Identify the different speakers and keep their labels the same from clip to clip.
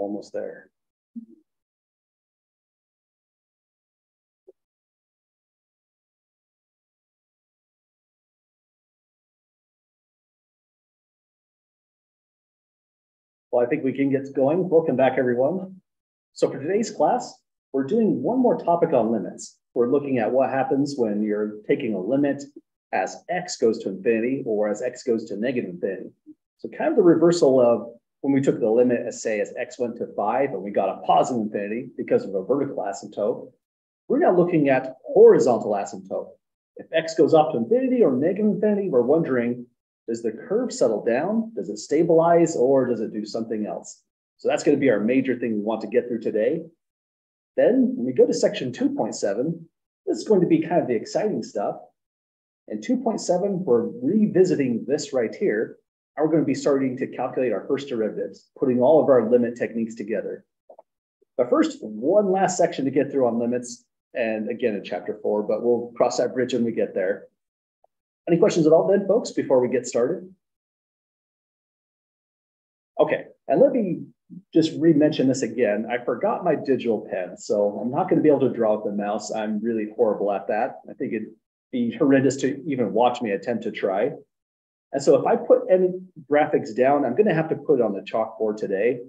Speaker 1: Almost there. Well, I think we can get going. Welcome back, everyone. So for today's class, we're doing one more topic on limits. We're looking at what happens when you're taking a limit as x goes to infinity or as x goes to negative infinity. So kind of the reversal of when we took the limit as, say, as x went to 5 and we got a positive infinity because of a vertical asymptote. We're now looking at horizontal asymptote. If x goes up to infinity or negative infinity, we're wondering, does the curve settle down? Does it stabilize, or does it do something else? So that's going to be our major thing we want to get through today. Then when we go to section 2.7, this is going to be kind of the exciting stuff. In 2.7, we're revisiting this right here. And we're going to be starting to calculate our first derivatives, putting all of our limit techniques together. But first, one last section to get through on limits, and again in chapter 4, but we'll cross that bridge when we get there. Any questions at all then, folks, before we get started? Okay, and let me just re-mention this again. I forgot my digital pen, so I'm not going to be able to draw with the mouse. I'm really horrible at that. I think it'd be horrendous to even watch me attempt to try. And so if I put any graphics down, I'm going to have to put it on the chalkboard today.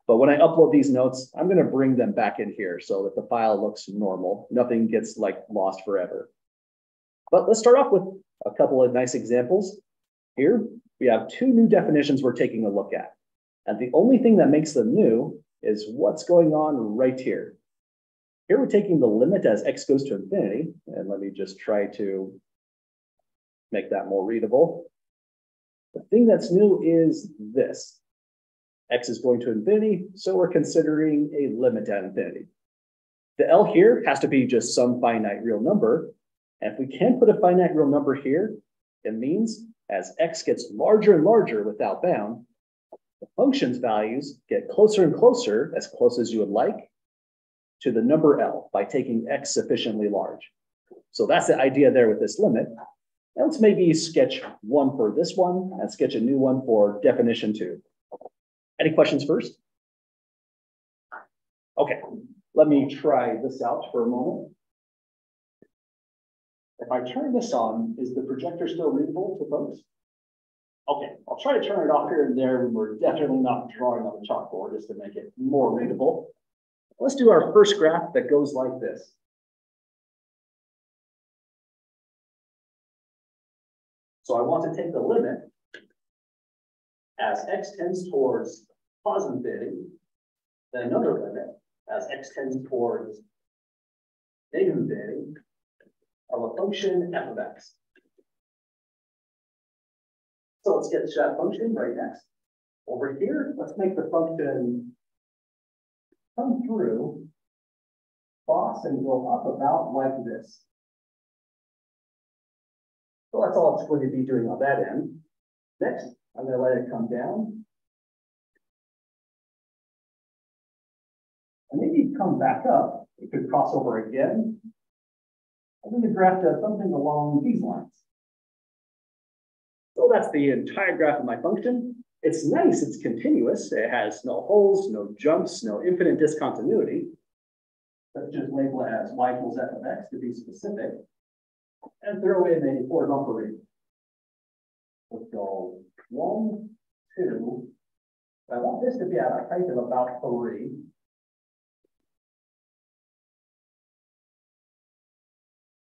Speaker 1: But when I upload these notes, I'm going to bring them back in here so that the file looks normal. Nothing gets like lost forever. But let's start off with a couple of nice examples. Here, we have two new definitions we're taking a look at. And the only thing that makes them new is what's going on right here. Here we're taking the limit as x goes to infinity. And let me just try to make that more readable. The thing that's new is this. X is going to infinity, so we're considering a limit at infinity. The L here has to be just some finite real number. And if we can put a finite real number here, it means as x gets larger and larger without bound, the function's values get closer and closer, as close as you would like, to the number L by taking x sufficiently large. So that's the idea there with this limit. Now let's maybe sketch one for this one and sketch a new one for definition 2. Any questions first? Okay, let me try this out for a moment. If I turn this on, is the projector still readable to folks? Okay, I'll try to turn it off here and there. We're definitely not drawing on the chalkboard just to make it more readable. Let's do our first graph that goes like this. So I want to take the limit as x tends towards positive infinity, then another limit as x tends towards negative infinity, of a function f of x. So let's get to that function right next. Over here, let's make the function come through, cross, and go up about like this. So that's all it's going to be doing on that end. Next, I'm going to let it come down. And maybe come back up. It could cross over again. And then the graph does something along these lines. So that's the entire graph of my function. It's nice, it's continuous. It has no holes, no jumps, no infinite discontinuity. Let's just label it as y equals f of x to be specific. And throw in a horizontal radius. Let's go 1, 2. I want this to be at a height of about 3.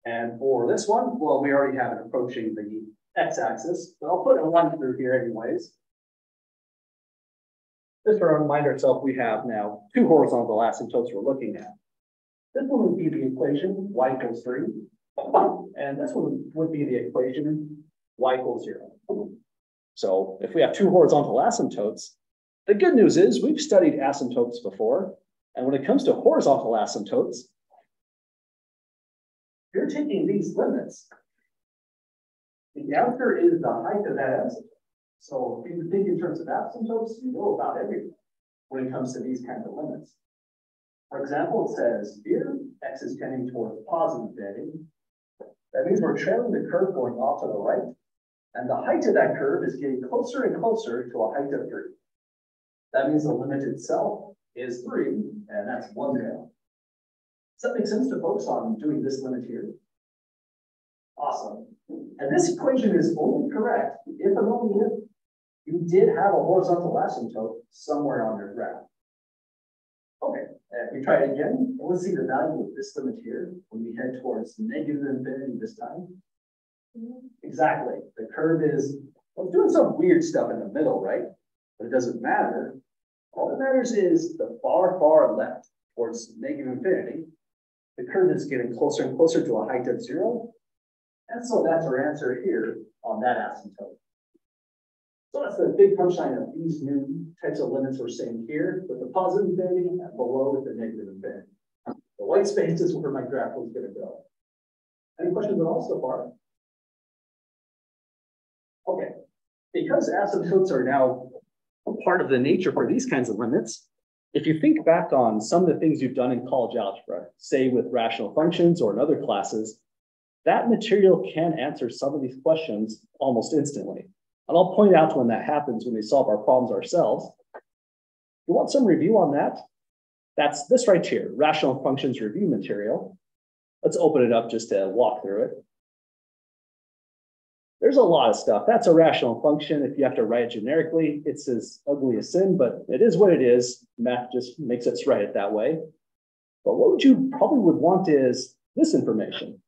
Speaker 1: And for this one, well, we already have it approaching the x-axis, but I'll put a 1 through here anyways. Just to remind ourselves, we have now two horizontal asymptotes we're looking at. This one would be the equation y equals 3. And this one would be the equation y equals 0. So if we have two horizontal asymptotes, the good news is we've studied asymptotes before. And when it comes to horizontal asymptotes, you're taking these limits. The answer is the height of that asymptote. So if you think in terms of asymptotes, you know about everything when it comes to these kinds of limits. For example, it says here, x is tending towards positive infinity. That means we're trailing the curve going off to the right. And the height of that curve is getting closer and closer to a height of 3. That means the limit itself is 3, and that's 1 male. Does that make sense to folks on doing this limit here? Awesome. And this equation is only correct if and only if you did have a horizontal asymptote somewhere on your graph. Okay, if we try it again, let's see the value of this limit here when we head towards negative infinity this time. Exactly. The curve is doing some weird stuff in the middle, right? But it doesn't matter. All that matters is the far, far left towards negative infinity. The curve is getting closer and closer to a height of 0. And so that's our answer here on that asymptote. So that's the big punchline of these new types of limits we're saying here with the positive infinity and below with the negative infinity. The white space is where my graph was going to go. Any questions at all so far? Okay, because asymptotes are now a part of the nature for these kinds of limits, if you think back on some of the things you've done in college algebra, say with rational functions or in other classes, that material can answer some of these questions almost instantly. And I'll point out when that happens when we solve our problems ourselves. You want some review on that? That's this right here, rational functions review material. Let's open it up just to walk through it. There's a lot of stuff. That's a rational function. If you have to write it generically, it's as ugly as sin, but it is what it is. Math just makes us write it that way. But what you probably would want is this information.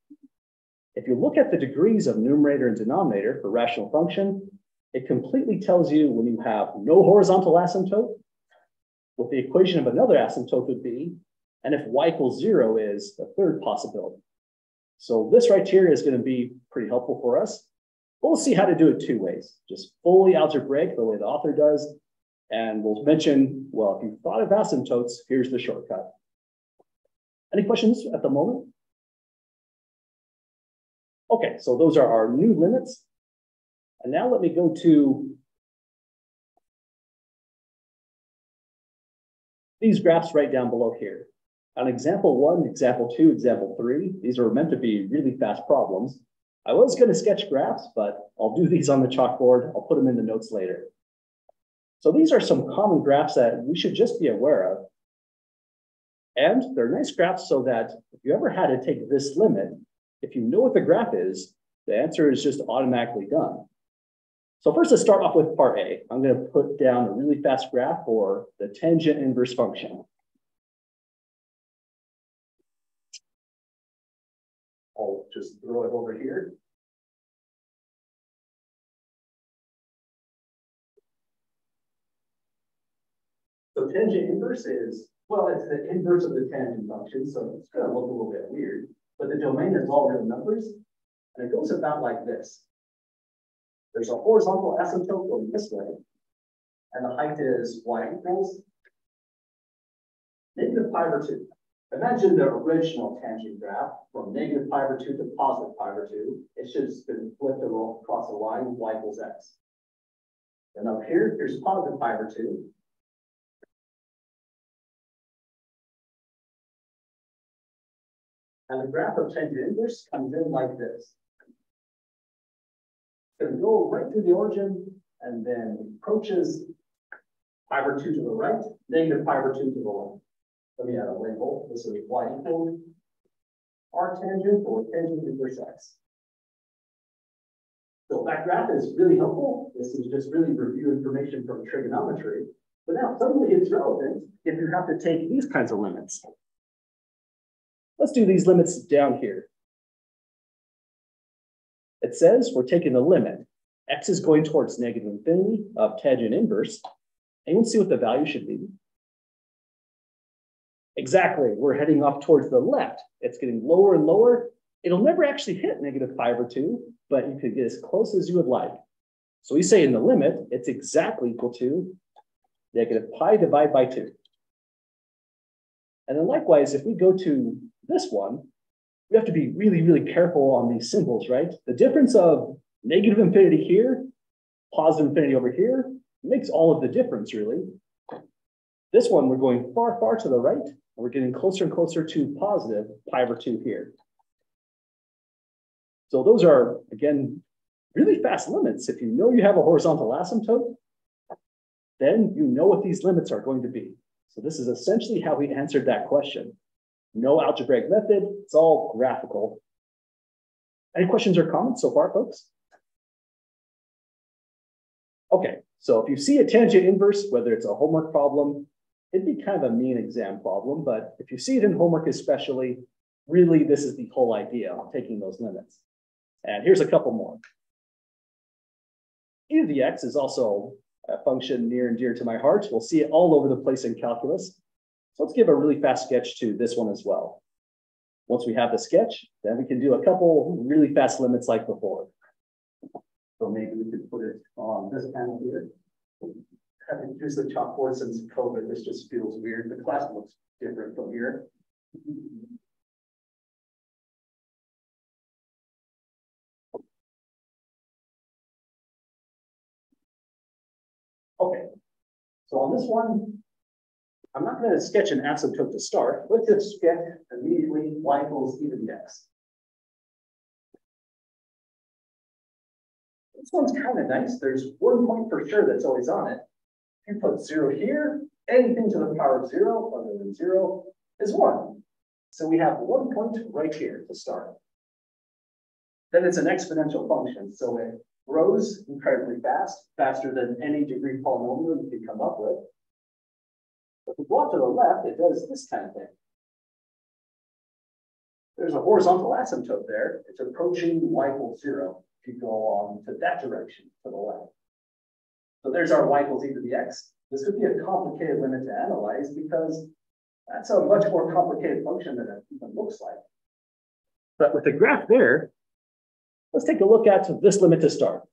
Speaker 1: If you look at the degrees of numerator and denominator for rational function, it completely tells you when you have no horizontal asymptote, what the equation of another asymptote would be, and if y equals 0 is the third possibility. So this right here is going to be pretty helpful for us. We'll see how to do it 2 ways, just fully algebraic the way the author does. And we'll mention, well, if you thought of asymptotes, here's the shortcut. Any questions at the moment? Okay, so those are our new limits. And now let me go to these graphs right down below here. On example 1, example 2, example 3, these are meant to be really fast problems. I was going to sketch graphs, but I'll do these on the chalkboard. I'll put them in the notes later. So these are some common graphs that we should just be aware of. And they're nice graphs so that if you ever had to take this limit, if you know what the graph is, the answer is just automatically done. So first, let's start off with part A. I'm going to put down a really fast graph for the tangent inverse function. I'll just throw it over here. So tangent inverse is, well, it's the inverse of the tangent function, so it's going to look a little bit weird, but the domain is all real numbers, and it goes about like this. There's a horizontal asymptote going this way, and the height is y equals negative pi over 2. Imagine the original tangent graph from negative pi over 2 to positive pi over 2. It's just been flipped across a line, y equals x. And up here, here's positive pi over 2. And the graph of tangent inverse comes in like this. It's going to go right through the origin and then approaches pi over 2 to the right, negative pi over 2 to the left. Let me add a label. This is y equals r tangent or tangent inverse x. So that graph is really helpful. This is just really review information from trigonometry. But now suddenly it's relevant if you have to take these kinds of limits. Let's do these limits down here. It says we're taking the limit. X is going towards negative infinity of tangent inverse. Anyone see what the value should be? Exactly, we're heading up towards the left. It's getting lower and lower. It'll never actually hit negative pi over 2, but you could get as close as you would like. So we say in the limit, it's exactly equal to negative pi divided by 2. And then likewise, if we go to this one, we have to be really, really careful on these symbols, right? The difference of negative infinity here, positive infinity over here, makes all of the difference, really. This one, we're going far, far to the right, and we're getting closer and closer to positive pi over 2 here. So those are, again, really fast limits. If you know you have a horizontal asymptote, then you know what these limits are going to be. So this is essentially how we answered that question. No algebraic method, it's all graphical. Any questions or comments so far, folks? Okay, so if you see a tangent inverse, whether it's a homework problem, it'd be kind of a mean exam problem, but if you see it in homework especially, really this is the whole idea of taking those limits. And here's a couple more. E to the x is also a function near and dear to my heart. We'll see it all over the place in calculus. So let's give a really fast sketch to this one as well. Once we have the sketch, then we can do a couple really fast limits like before. So maybe we could put it on this panel here. I haven't used the chalkboard since COVID. This just feels weird. The class looks different from here. Okay, so on this one, I'm not going to sketch an asymptote to start. Let's just sketch immediately y equals e to the x. This one's kind of nice. There's one point for sure that's always on it. If you put 0 here, anything to the power of 0 other than 0 is 1. So we have 1 point right here to start. Then it's an exponential function, so it grows incredibly fast, faster than any degree polynomial you can come up with. If we go off to the left, it does this kind of thing. There's a horizontal asymptote there. It's approaching y equals 0 if you go on to that direction to the left. So there's our y equals e to the x. This would be a complicated limit to analyze because that's a much more complicated function than it even looks like. But with the graph there, let's take a look at this limit to start.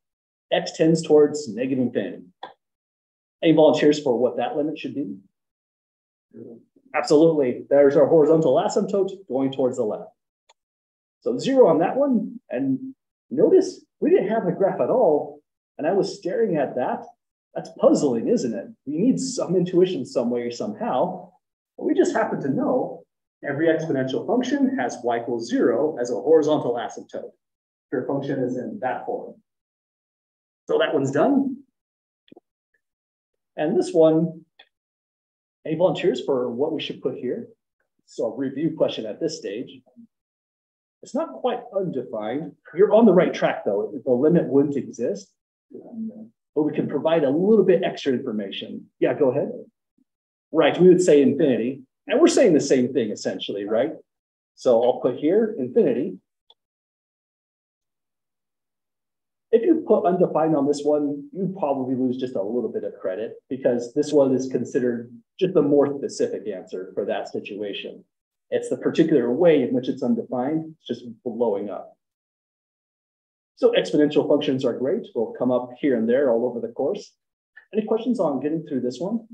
Speaker 1: X tends towards negative infinity. Any volunteers for what that limit should be? Absolutely. There's our horizontal asymptote going towards the left. So 0 on that one. And notice we didn't have the graph at all. And I was staring at that. That's puzzling, isn't it? We need some intuition some way or somehow. But we just happen to know every exponential function has y equals 0 as a horizontal asymptote. Your function is in that form. So that one's done. And this one, any volunteers for what we should put here? So a review question at this stage. It's not quite undefined. You're on the right track though. The limit wouldn't exist, but we can provide a little bit extra information. Yeah, go ahead. Right, we would say infinity. And we're saying the same thing essentially, right? So I'll put here infinity. If you put undefined on this one, you probably lose just a little bit of credit because this one is considered just the more specific answer for that situation. It's the particular way in which it's undefined, it's just blowing up. So exponential functions are great. We'll come up here and there all over the course. Any questions on getting through this one?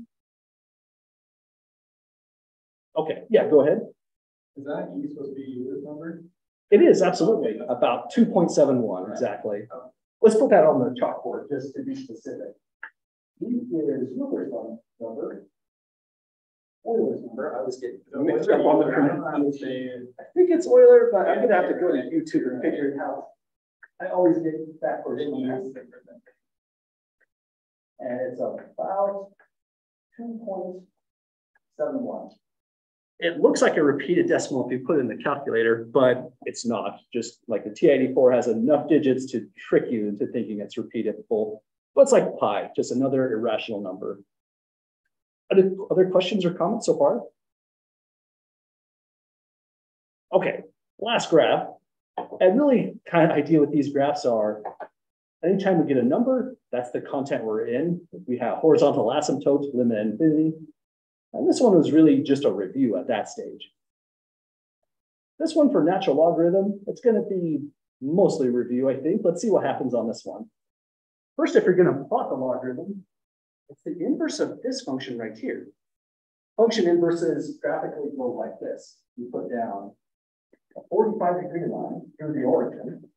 Speaker 1: Okay, yeah, go ahead.
Speaker 2: Is that E supposed to be Euler's number?
Speaker 1: It is, absolutely. About 2.71, exactly. Let's put that on the chalkboard just to be specific. E is Euler's number. Euler's number. I was getting mixed up on the pronunciation. I think it's Euler, but I'm gonna have to go to YouTube and figure it out. I always get backwards on that. And it's about 2.71. It looks like a repeated decimal if you put it in the calculator, but it's not. Just like the TI-84 has enough digits to trick you into thinking it's repeatable. But it's like pi, just another irrational number. Other questions or comments so far? Okay, last graph. And really kind of idea with these graphs are, anytime we get a number, that's the content we're in. We have horizontal asymptotes, limit at infinity. And this one was really just a review at that stage. This one for natural logarithm, it's going to be mostly review, I think. Let's see what happens on this one. First, if you're going to plot the logarithm, it's the inverse of this function right here. Function inverses graphically go like this. You put down a 45-degree line through the origin.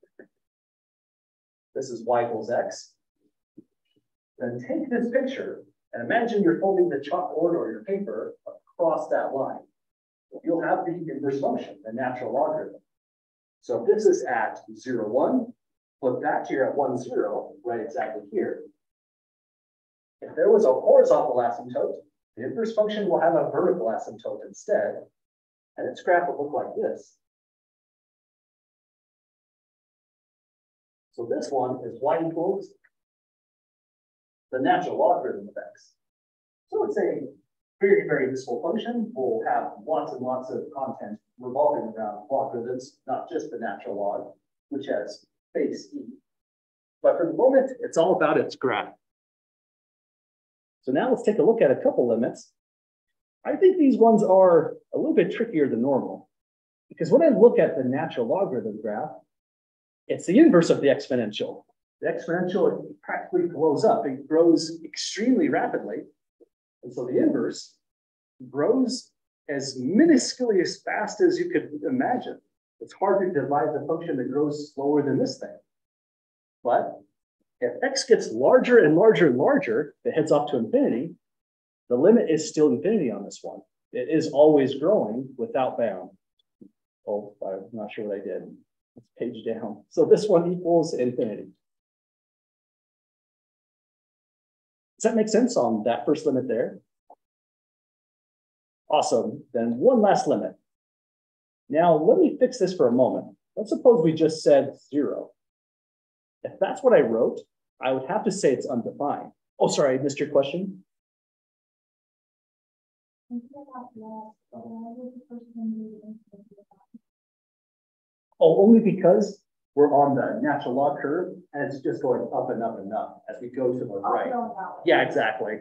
Speaker 1: This is y equals x. Then take this picture and imagine you're folding the chalkboard or your paper across that line. You'll have the inverse function, the natural logarithm. So if this is at 0, 1, put that here at 1, 0, right exactly here. If there was a horizontal asymptote, The inverse function will have a vertical asymptote instead, and its graph will look like this. So this one is y equals the natural logarithm of x. So it's a very, very useful function. We'll have lots and lots of content revolving around logarithms, not just the natural log, which has base e. But for the moment, it's all about its graph. So now let's take a look at a couple limits. I think these ones are a little bit trickier than normal, because when I look at the natural logarithm graph, it's the inverse of the exponential. The exponential practically blows up. It grows extremely rapidly. And so the inverse grows as minusculely as fast as you could imagine. It's hard to divide the function that grows slower than this thing. But if x gets larger and larger and larger, it heads off to infinity, the limit is still infinity on this one. It is always growing without bound. Oh, I'm not sure what I did. Let's page down. So this one equals infinity. Does that make sense on that first limit there? Awesome. Then one last limit. Now, let me fix this for a moment. Let's suppose we just said 0. If that's what I wrote, I would have to say it's undefined. Oh, sorry, I missed your question. Oh, only because we're on the natural log curve and it's just going up and up and up as we go to the right. Yeah, exactly.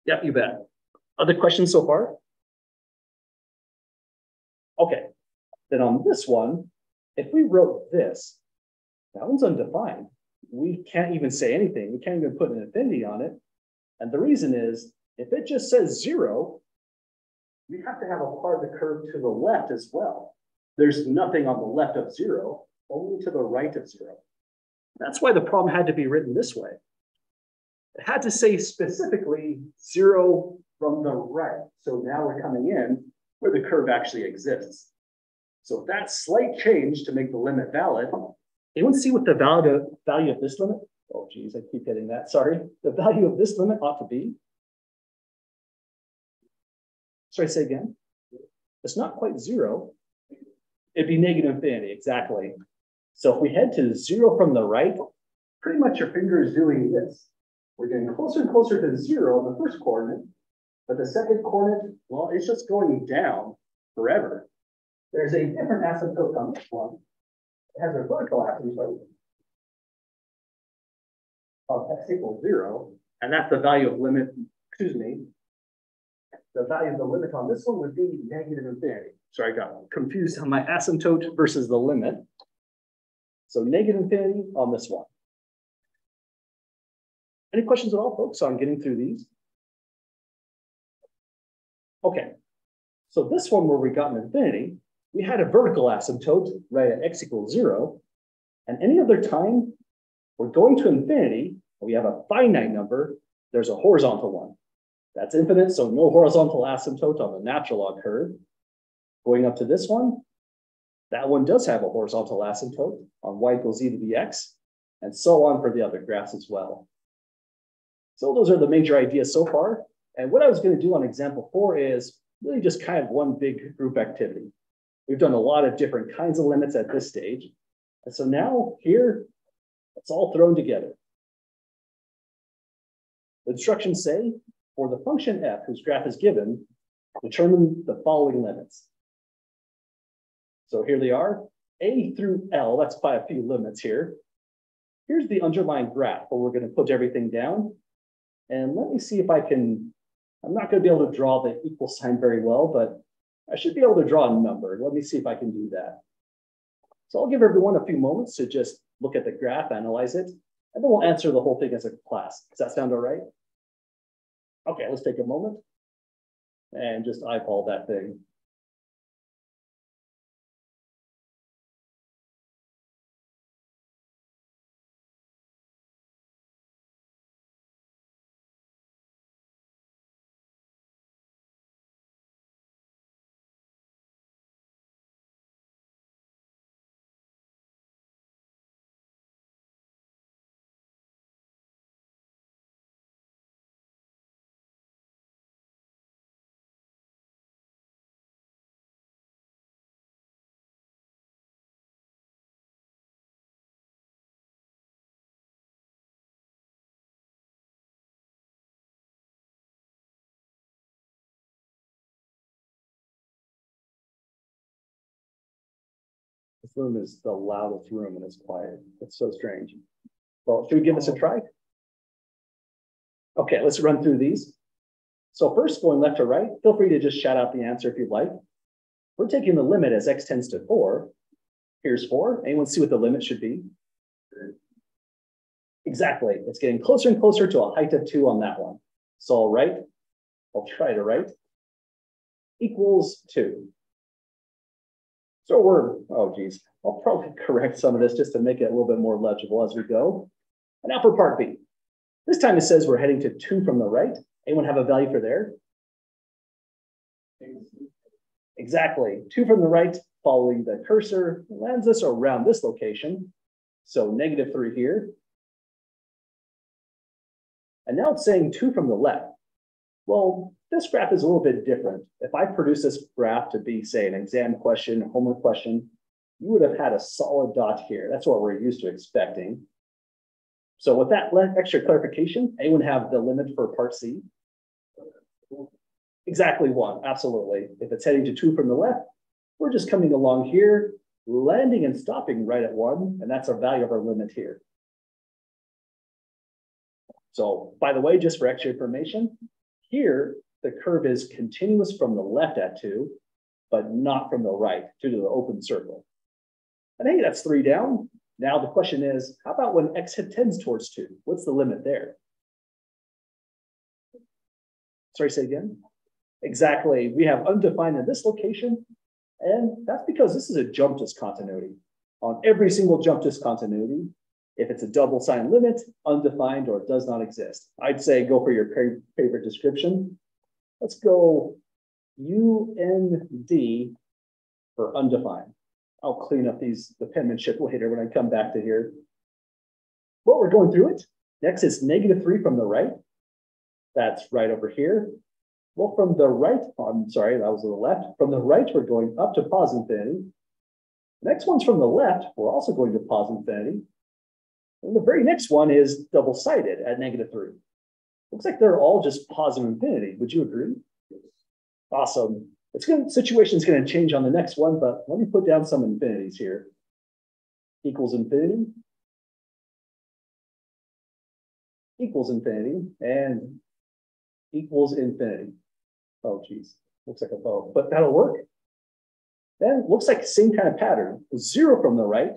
Speaker 1: Yep, you bet. Other questions so far? Okay, then on this one, if we wrote this, that one's undefined. We can't even say anything. We can't even put an infinity on it. And the reason is, if it just says 0, we have to have a part of the curve to the left as well. There's nothing on the left of 0, only to the right of 0. That's why the problem had to be written this way. It had to say specifically 0 from the right. So now we're coming in where the curve actually exists. So that slight change to make the limit valid. Anyone see what the value of this limit? Oh, geez, I keep hitting that. Sorry. The value of this limit ought to be. Sorry, say again. It's not quite 0. It'd be negative infinity, exactly. So if we head to 0 from the right, pretty much your finger is doing this. We're getting closer and closer to 0 on the first coordinate, but the second coordinate, well, it's just going down forever. There's a different asymptote on this one. It has a vertical asymptote of x equals 0, and that's the value of limit, excuse me, the value of the limit on this one would be negative infinity. Sorry, I got confused on my asymptote versus the limit. So negative infinity on this one. Any questions at all, folks, on getting through these? Okay, so this one where we got an infinity, we had a vertical asymptote right at x equals 0. And any other time we're going to infinity, we have a finite number, there's a horizontal one. That's infinite, so no horizontal asymptote on the natural log curve. Going up to this one, that one does have a horizontal asymptote on y equals e to the x, and so on for the other graphs as well. So those are the major ideas so far. And what I was going to do on example 4 is really just kind of one big group activity. We've done a lot of different kinds of limits at this stage. And so now here, it's all thrown together. The instructions say, for the function f whose graph is given, determine the following limits. So here they are, a through L, that's by a few limits here. Here's the underlying graph where we're going to put everything down. And let me see if I can, I'm not going to be able to draw the equal sign very well, but I should be able to draw a number. Let me see if I can do that. So I'll give everyone a few moments to just look at the graph, analyze it, and then we'll answer the whole thing as a class. Does that sound all right? Okay, let's take a moment and just eyeball that thing. room is the loudest room and it's quiet. It's so strange. Well, should we give this a try? Okay, let's run through these. So first, going left to right, feel free to just shout out the answer if you'd like. We're taking the limit as x tends to 4. Here's 4. Anyone see what the limit should be? Exactly. It's getting closer and closer to a height of 2 on that one. So I'll write, I'll try to write, equals 2. So oh geez, I'll probably correct some of this just to make it a little bit more legible as we go. And now for part B. This time it says we're heading to 2 from the right. Anyone have a value for there? Exactly. 2 from the right, following the cursor, lands us around this location. So -3 here. And now it's saying 2 from the left. Well, this graph is a little bit different. If I produce this graph to be, say, an exam question, homework question, you would have had a solid dot here. That's what we're used to expecting. So with that extra clarification, anyone have the limit for part C? Exactly 1, absolutely. If it's heading to 2 from the left, we're just coming along here, landing and stopping right at 1, and that's our value of our limit here. So by the way, just for extra information, here, the curve is continuous from the left at 2, but not from the right due to the open circle. And hey, that's 3 down. Now the question is, how about when x tends towards 2? What's the limit there? Sorry, say again? Exactly. We have undefined in this location, and that's because this is a jump discontinuity. On every single jump discontinuity, if it's a double sign limit, undefined, or does not exist, I'd say go for your favorite description. Let's go UND for undefined. I'll clean up the penmanship later when I come back to here. Well, we're going through it. Next is -3 from the right. That's right over here. Well, from the right, I'm sorry, that was to the left. From the right, we're going up to +infinity. Next one's from the left. We're also going to +infinity. And the very next one is double-sided at -3. Looks like they're all just +infinity. Would you agree? Awesome. Situation's going to change on the next one, but let me put down some infinities here. Equals infinity. Equals infinity. And equals infinity. Oh, geez. Looks like a bow, but that'll work. Then looks like the same kind of pattern. 0 from the right,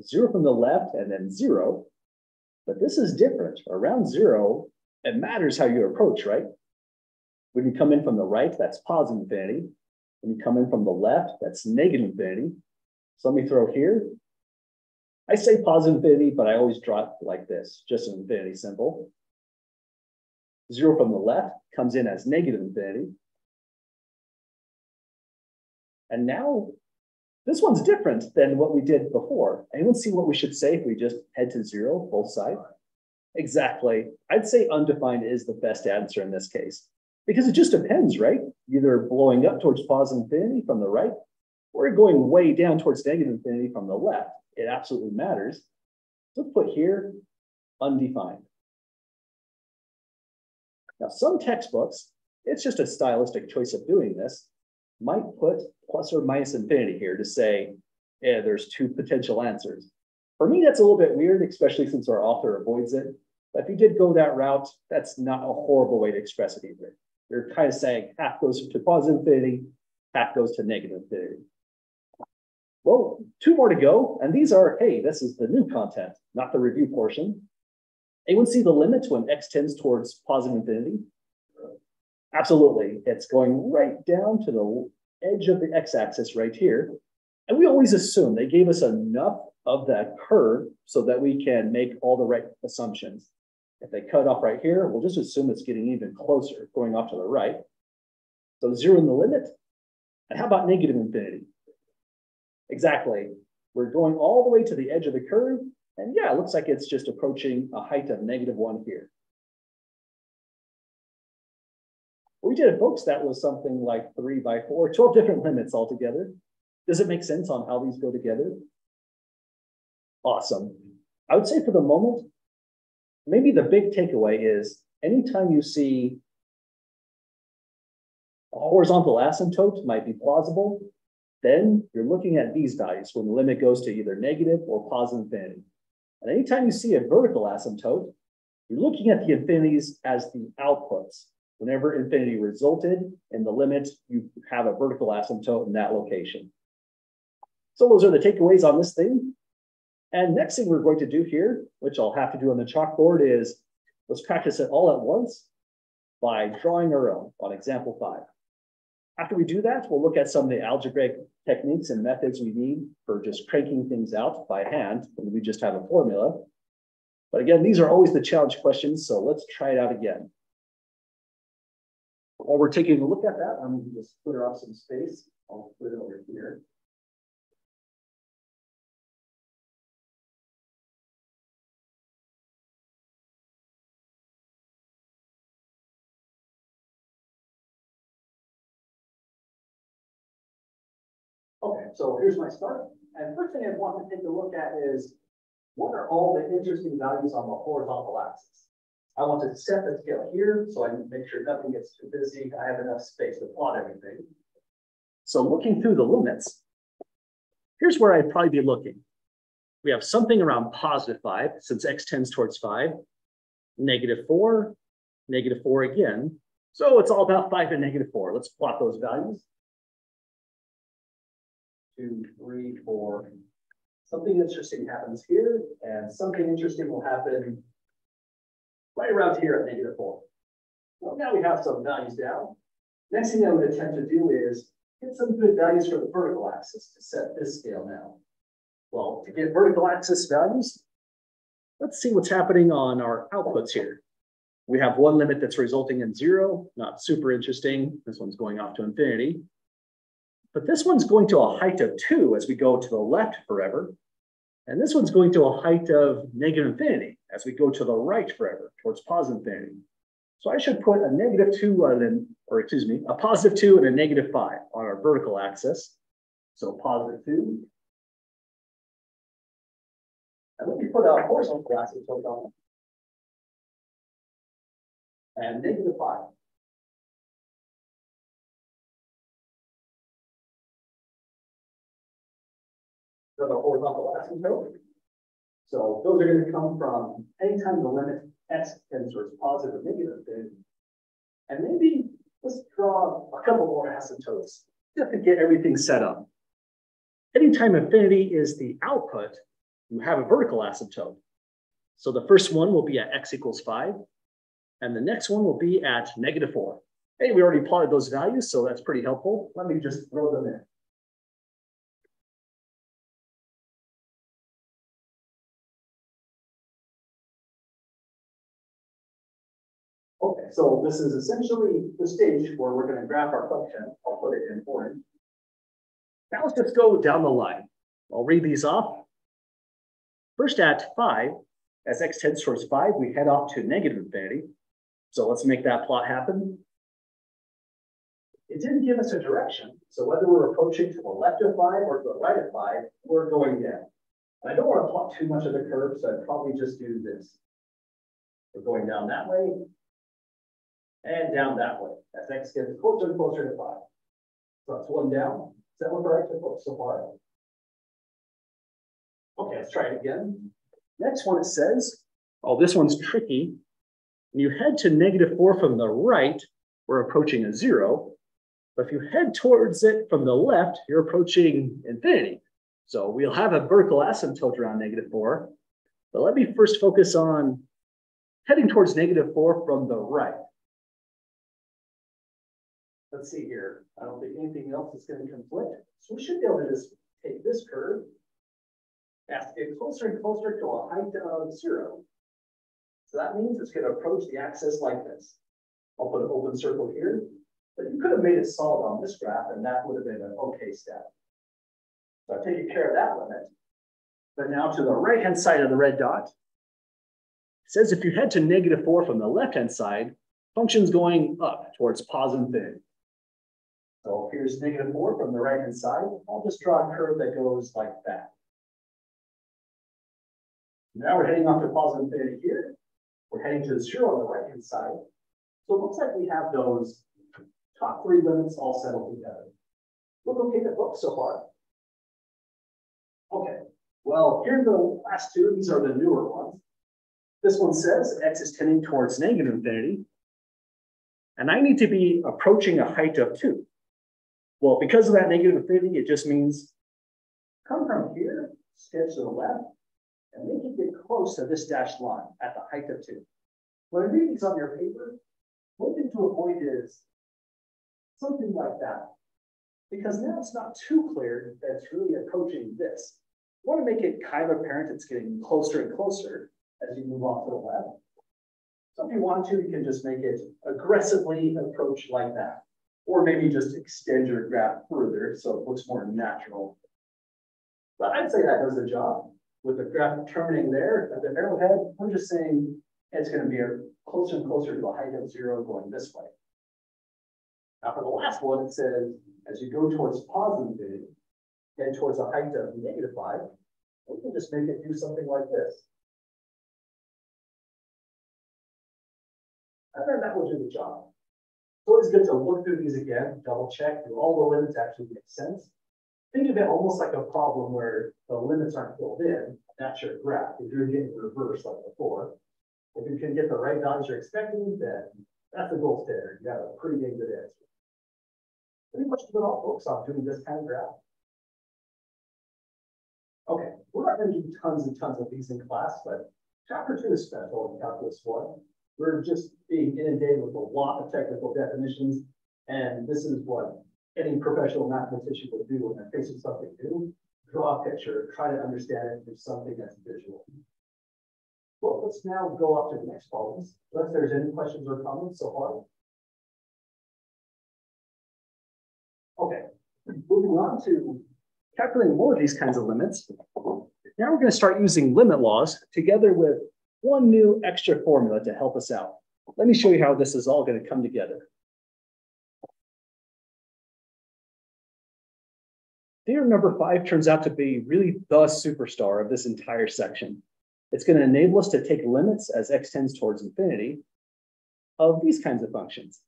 Speaker 1: 0 from the left, and then 0. But this is different. Around 0, it matters how you approach, right? When you come in from the right, that's +infinity. When you come in from the left, that's -infinity. So let me throw here. I say +infinity, but I always draw it like this, just an infinity symbol. 0 from the left comes in as -infinity. And now this one's different than what we did before. Anyone see what we should say if we just head to 0, both sides? Exactly. I'd say undefined is the best answer in this case, because it just depends, right? Either blowing up towards +infinity from the right, or going way down towards -infinity from the left. It absolutely matters. So let's put here undefined. Now, some textbooks, it's just a stylistic choice of doing this, might put plus or minus infinity here to say, yeah, there's 2 potential answers. For me, that's a little bit weird, especially since our author avoids it. But if you did go that route, that's not a horrible way to express it either. You're kind of saying half goes to +infinity, half goes to -infinity. Well, 2 more to go. And these are, hey, this is the new content, not the review portion. Anyone see the limit when x tends towards +infinity? Absolutely. It's going right down to the edge of the x-axis right here. And we always assume they gave us enough of that curve so that we can make all the right assumptions. If they cut off right here, we'll just assume it's getting even closer, going off to the right. So 0 in the limit. And how about -infinity? Exactly. We're going all the way to the edge of the curve. And yeah, it looks like it's just approaching a height of -1 here. We did, folks, that was something like 3 by 4, 12 different limits altogether. Does it make sense on how these go together? Awesome. I would say for the moment, maybe the big takeaway is anytime you see a horizontal asymptote might be plausible, Then you're looking at these values when the limit goes to either negative or positive infinity. And anytime you see a vertical asymptote, you're looking at the infinities as the outputs. Whenever infinity resulted in the limit, you have a vertical asymptote in that location. So those are the takeaways on this thing. And next thing we're going to do here, which I'll have to do on the chalkboard, is let's practice it all at once by drawing our own on example 5. After we do that, we'll look at some of the algebraic techniques and methods we need for just cranking things out by hand when we just have a formula. But again, these are always the challenge questions, so let's try it out again. While we're taking a look at that, I'm going to just clear off some space. I'll put it over here. Okay, so here's my start. And first thing I want to take a look at is what are all the interesting values on the horizontal axis? I want to set the scale here so I can make sure nothing gets too busy. I have enough space to plot everything. So looking through the limits, here's where I'd probably be looking. We have something around positive 5, since x tends towards 5, negative 4, negative 4 again. So it's all about 5 and negative 4. Let's plot those values. 2, 3, 4. Something interesting happens here, and something interesting will happen right around here at negative 4. Well, now we have some values down. Next thing I would attempt to do is get some good values for the vertical axis to set this scale now. Well, to get vertical axis values, let's see what's happening on our outputs here. We have one limit that's resulting in 0, not super interesting. This one's going off to infinity. But this one's going to a height of 2 as we go to the left forever. And this one's going to a height of negative infinity as we go to the right forever, towards positive infinity. So I should put a negative 2 a positive 2 and a negative 5 on our vertical axis. So positive 2. And let me put a horizontal axis on it. And negative 5. The horizontal asymptote. So those are going to come from anytime the limit x tends towards positive or negative infinity. And maybe let's draw a couple more asymptotes just to get everything set up. Anytime infinity is the output, you have a vertical asymptote. So the first one will be at x equals 5, and the next one will be at negative 4. Hey, we already plotted those values, so that's pretty helpful. Let me just throw them in. Okay, so this is essentially the stage where we're going to graph our function. I'll put it in orange. Now let's just go down the line. I'll read these off. First at 5, as x tends towards 5, we head off to negative infinity. So let's make that plot happen. It didn't give us a direction. So whether we're approaching to the left of 5 or to the right of 5, we're going down. And I don't want to plot too much of the curve, so I'd probably just do this. We're going down that way and down that way as x gets closer and closer to 5. So that's one down. Does that look right so far? Okay, let's try it again. Next one, it says, oh, this one's tricky. When you head to negative 4 from the right, we're approaching a 0. But if you head towards it from the left, you're approaching infinity. So we'll have a vertical asymptote around negative 4. But let me first focus on heading towards negative 4 from the right. Let's see here. I don't think anything else is going to conflict. So we should be able to just take this curve as to get closer and closer to a height of 0. So that means it's going to approach the axis like this. I'll put an open circle here, but you could have made it solid on this graph, and that would have been an okay step. So I've taken care of that limit. But now to the right-hand side of the red dot, it says if you head to negative 4 from the left-hand side, function's going up towards positive infinity. So here's negative 4 from the right-hand side. I'll just draw a curve that goes like that. Now we're heading off to positive infinity here. We're heading to the 0 on the right-hand side. So it looks like we have those top 3 limits all settled together. Look okay at books so far. Okay, well, here are the last two. These are the newer ones. This one says x is tending towards negative infinity. And I need to be approaching a height of 2. Well, because of that negative infinity, it just means come from here, sketch to the left, and make it get close to this dashed line at the height of 2. When I read these on your paper, one thing to avoid is something like that. Because now it's not too clear that it's really approaching this. You want to make it kind of apparent it's getting closer and closer as you move off to the left. So if you want to, you can just make it aggressively approach like that. Or maybe just extend your graph further so it looks more natural. But I'd say that does the job. With the graph terminating there at the arrowhead, I'm just saying it's going to be closer and closer to the height of 0 going this way. Now for the last one, it says, as you go towards positive infinity, head towards a height of -5, we can just make it do something like this. And then that will do the job. It's always good to look through these again, double check, do all the limits actually make sense. Think of it almost like a problem where the limits aren't filled in. That's your graph. If you're getting reversed like before, if you can get the right values you're expecting, then that's the gold standard. You have a pretty dang good answer. Pretty much what I'll focus on doing this kind of graph. Okay, we're not going to do tons and tons of these in class, but chapter 2 is special in Calculus 1. We're just being inundated with a lot of technical definitions, and this is what any professional mathematician would do when they're facing something new. Draw a picture, try to understand it through something that's visual. Well, let's now go up to the next problems. Unless there's any questions or comments so far. Okay, moving on to calculating more of these kinds of limits. Now we're going to start using limit laws together with one new extra formula to help us out. Let me show you how this is all going to come together. Theorem number 5 turns out to be really the superstar of this entire section. It's going to enable us to take limits as x tends towards infinity of these kinds of functions.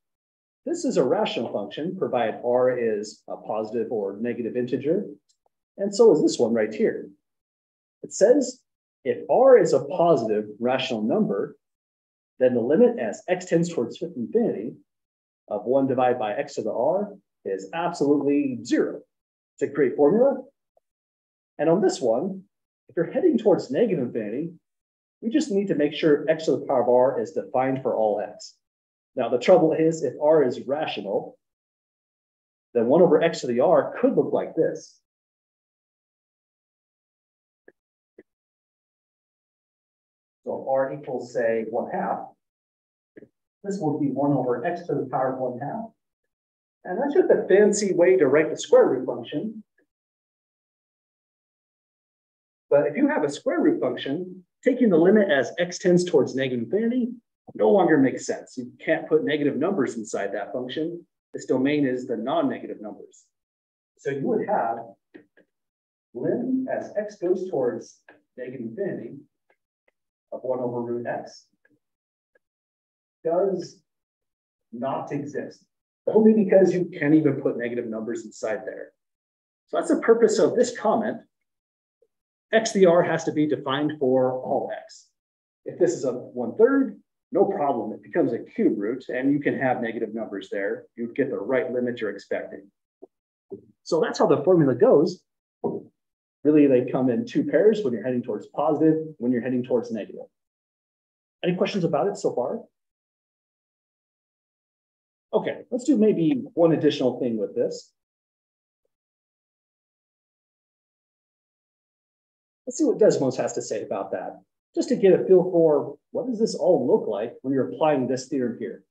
Speaker 1: This is a rational function, provided r is a positive or negative integer, and so is this one right here. It says if r is a positive rational number, then the limit as x tends towards infinity of 1 divided by x to the r is absolutely 0. It's a great formula. And on this one, if you're heading towards negative infinity, we just need to make sure x to the power of r is defined for all x. Now, the trouble is, if r is rational, then 1 over x to the r could look like this. So if r equals, say, 1/2, this will be 1 over x to the power of 1/2. And that's just a fancy way to write the square root function. But if you have a square root function, taking the limit as x tends towards negative infinity no longer makes sense. You can't put negative numbers inside that function. This domain is the non-negative numbers. So you would have lim as x goes towards negative infinity of 1 over root x does not exist. Only because you can't even put negative numbers inside there. So that's the purpose of this comment. X to the r has to be defined for all x. If this is a 1/3, no problem. It becomes a cube root, and you can have negative numbers there. You get the right limit you're expecting. So that's how the formula goes. Really, they come in 2 pairs when you're heading towards positive, when you're heading towards negative. Any questions about it so far? Okay, let's do maybe one additional thing with this. Let's see what Desmos has to say about that, just to get a feel for what does this all look like when you're applying this theorem here.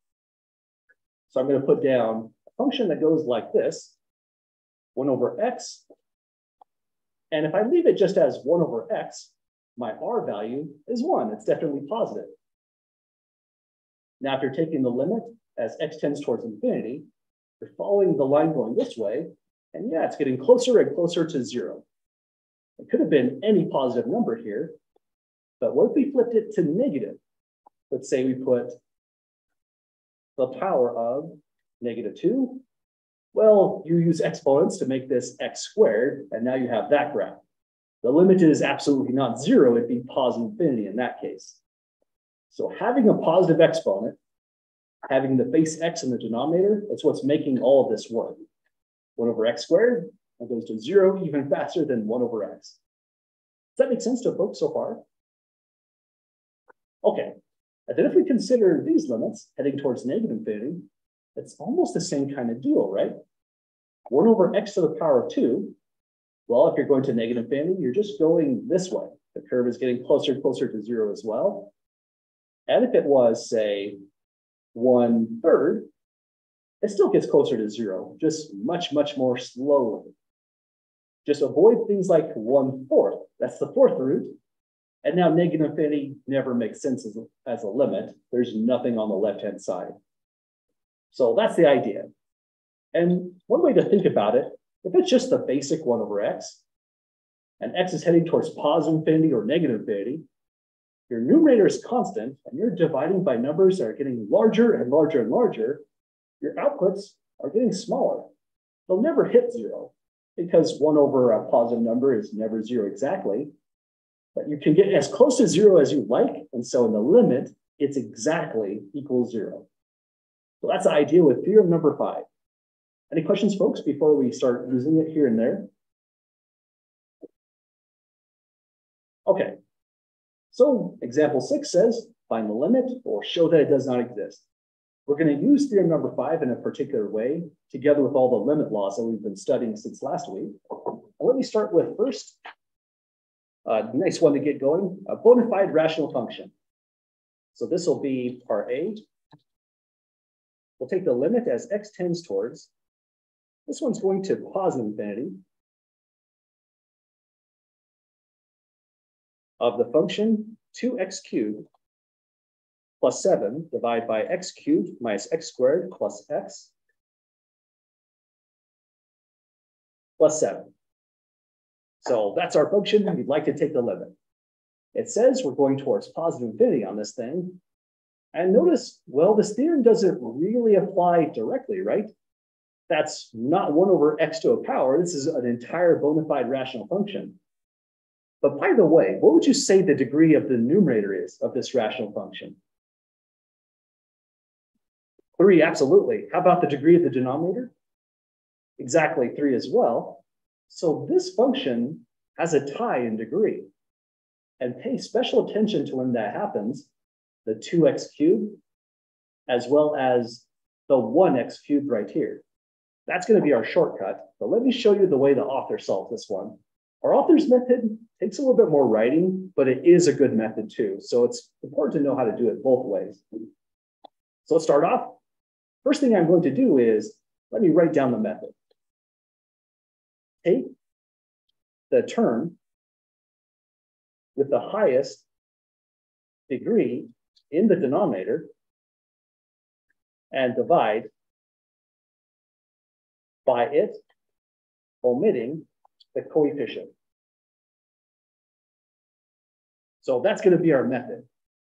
Speaker 1: So I'm going to put down a function that goes like this, 1 over x. And if I leave it just as 1 over x, my r value is 1. It's definitely positive. Now, if you're taking the limit as x tends towards infinity, you're following the line going this way, and yeah, it's getting closer and closer to 0. It could have been any positive number here, but what if we flipped it to negative? Let's say we put the power of -2 Well, you use exponents to make this x squared, and now you have that graph. The limit is absolutely not zero, it'd be positive infinity in that case. So having a positive exponent, having the base x in the denominator, that's what's making all of this work. 1 over x squared, that goes to 0 even faster than 1 over x. Does that make sense to folks so far? Okay, and then if we consider these limits heading towards negative infinity, it's almost the same kind of deal, right? 1 over x to the power of 2. Well, if you're going to negative infinity, you're just going this way. The curve is getting closer and closer to 0 as well. And if it was, say, 1/3, it still gets closer to 0, just much, much more slowly. Just avoid things like 1/4. That's the fourth root. And now negative infinity never makes sense as a limit. There's nothing on the left-hand side. So that's the idea. And one way to think about it, if it's just the basic 1 over x, and x is heading towards positive infinity or negative infinity, your numerator is constant, and you're dividing by numbers that are getting larger and larger and larger, your outputs are getting smaller. They'll never hit 0, because 1 over a positive number is never 0 exactly. But you can get as close to 0 as you like, and so in the limit, it's exactly equals 0. So that's the idea with theorem number 5. Any questions, folks, before we start using it here and there? Okay, so example 6 says, find the limit or show that it does not exist. We're going to use theorem number 5 in a particular way, together with all the limit laws that we've been studying since last week. And let me start with first, a nice one to get going, a bona fide rational function. So this will be part A. We'll take the limit as x tends towards. This one's going to positive infinity of the function 2x cubed plus 7 divided by x cubed minus x squared plus x plus 7. So that's our function. We'd like to take the limit. It says we're going towards positive infinity on this thing. And notice, well, this theorem doesn't really apply directly, right? That's not 1 over x to a power. This is an entire bona fide rational function. But by the way, what would you say the degree of the numerator is of this rational function? 3, absolutely. How about the degree of the denominator? Exactly 3 as well. So this function has a tie in degree. And pay special attention to when that happens, the 2x cubed, as well as the 1x cubed right here. That's going to be our shortcut, but let me show you the way the author solved this one. Our author's method takes a little bit more writing, but it is a good method too. So it's important to know how to do it both ways. So let's start off. First thing I'm going to do is, let me write down the method. Take the term with the highest degree in the denominator and divide by it, omitting the coefficient. So that's going to be our method.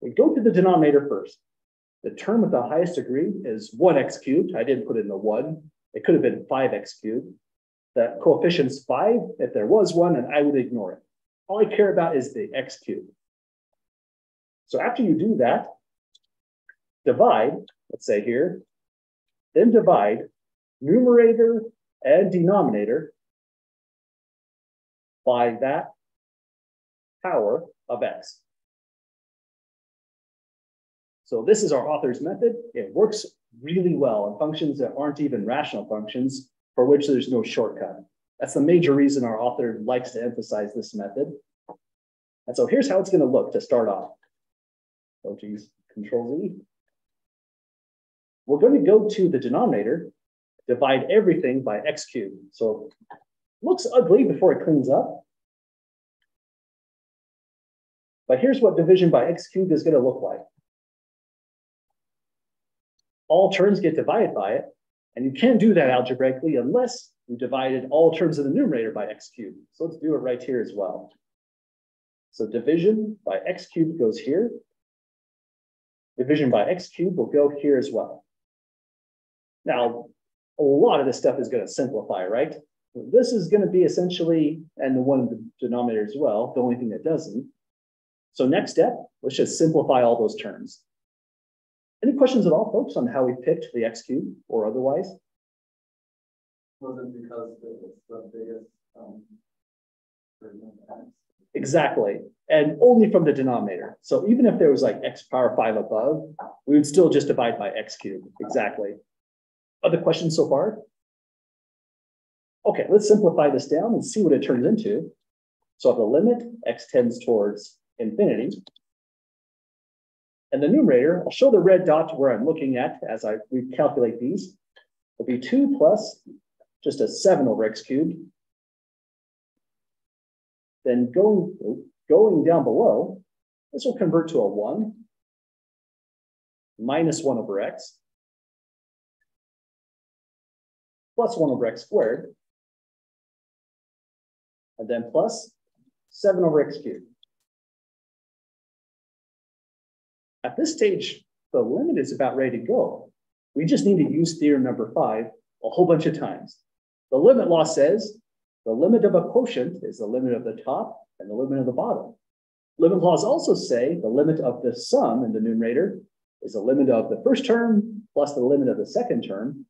Speaker 1: We go to the denominator first. The term with the highest degree is 1x cubed. I didn't put in the 1. It could have been 5x cubed. The coefficient's 5 if there was one, and I would ignore it. All I care about is the x cubed. So after you do that, divide, let's say here, then divide numerator and denominator by that power of x. So this is our author's method. It works really well in functions that aren't even rational functions for which there's no shortcut. That's the major reason our author likes to emphasize this method. And so here's how it's going to look to start off. Oh, geez, Control Z. We're going to go to the denominator, divide everything by x cubed. So it looks ugly before it cleans up. But here's what division by x cubed is going to look like. All terms get divided by it, and you can't do that algebraically unless you divided all terms of the numerator by x cubed. So let's do it right here as well. So division by x cubed goes here. Division by x cubed will go here as well. Now, a lot of this stuff is going to simplify, right? This is going to be essentially, and the one in the denominator as well, the only thing that doesn't. So next step, let's just simplify all those terms. Any questions at all, folks, on how we picked the x cubed or otherwise?
Speaker 2: Was it because it was the biggest version of x?
Speaker 1: Exactly. And only from the denominator. So even if there was like x power 5 above, we would still just divide by x cubed. Exactly. Other questions so far? Okay, let's simplify this down and see what it turns into. So if the limit x tends towards infinity, and the numerator, I'll show the red dot to where I'm looking at as we calculate these. It'll be 2 plus just a 7 over x cubed. Then going down below, this will convert to a 1 minus 1 over x plus 1 over x squared, and then plus 7 over x cubed. At this stage, the limit is about ready to go. We just need to use theorem number 5 a whole bunch of times. The limit law says the limit of a quotient is the limit of the top and the limit of the bottom. Limit laws also say the limit of the sum in the numerator is the limit of the first term plus the limit of the second term.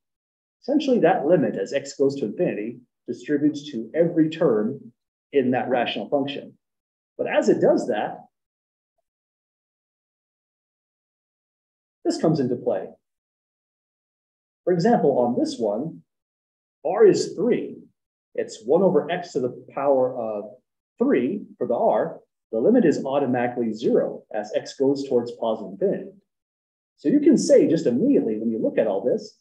Speaker 1: Essentially, that limit, as x goes to infinity, distributes to every term in that rational function. But as it does that, this comes into play. For example, on this one, r is 3. It's 1 over x to the power of 3 for the r. The limit is automatically 0 as x goes towards positive infinity. So you can say just immediately when you look at all this,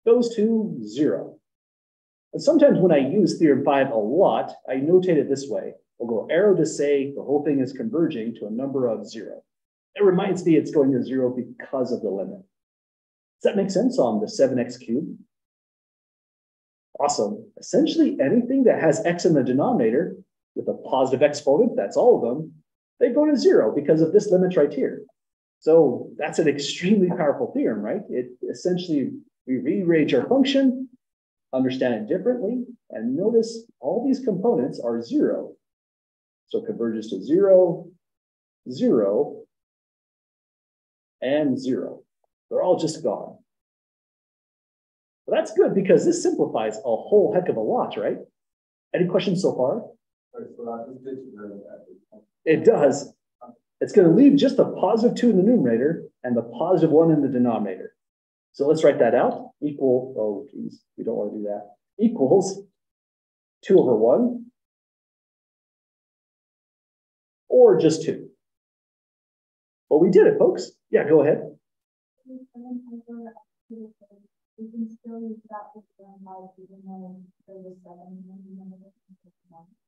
Speaker 1: goes to 0. And sometimes when I use theorem 5 a lot, I notate it this way. A little arrow to say the whole thing is converging to a number of 0. It reminds me it's going to 0 because of the limit. Does that make sense on the 7x cubed? Awesome. Essentially, anything that has x in the denominator with a positive exponent, that's all of them, they go to 0 because of this limit right here. So that's an extremely powerful theorem, right? It essentially, we rearrange our function, understand it differently, and notice all these components are 0. So it converges to 0, 0, and 0. They're all just gone. But that's good because this simplifies a whole heck of a lot, right? Any questions so far? It does. It's going to leave just a positive 2 in the numerator and the positive 1 in the denominator. So let's write that out. Equal, oh geez, we don't want to do that. Equals 2 over 1 or just 2. Well, we did it, folks. Yeah, go ahead.
Speaker 3: We can still use that with even though there was 7.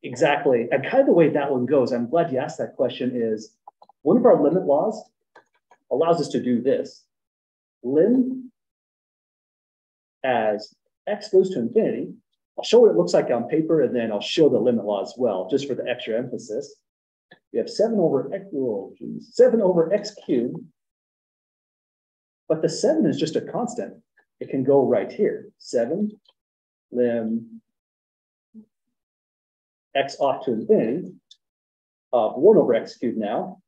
Speaker 1: Exactly. And kind of the way that one goes, I'm glad you asked that question, is one of our limit laws allows us to do this. Lim as x goes to infinity. I'll show what it looks like on paper, and then I'll show the limit law as well, just for the extra emphasis. We have 7 over x, oh, geez, 7 over x cubed. But the 7 is just a constant. It can go right here. 7 lim x off to infinity of 1 over x cubed now.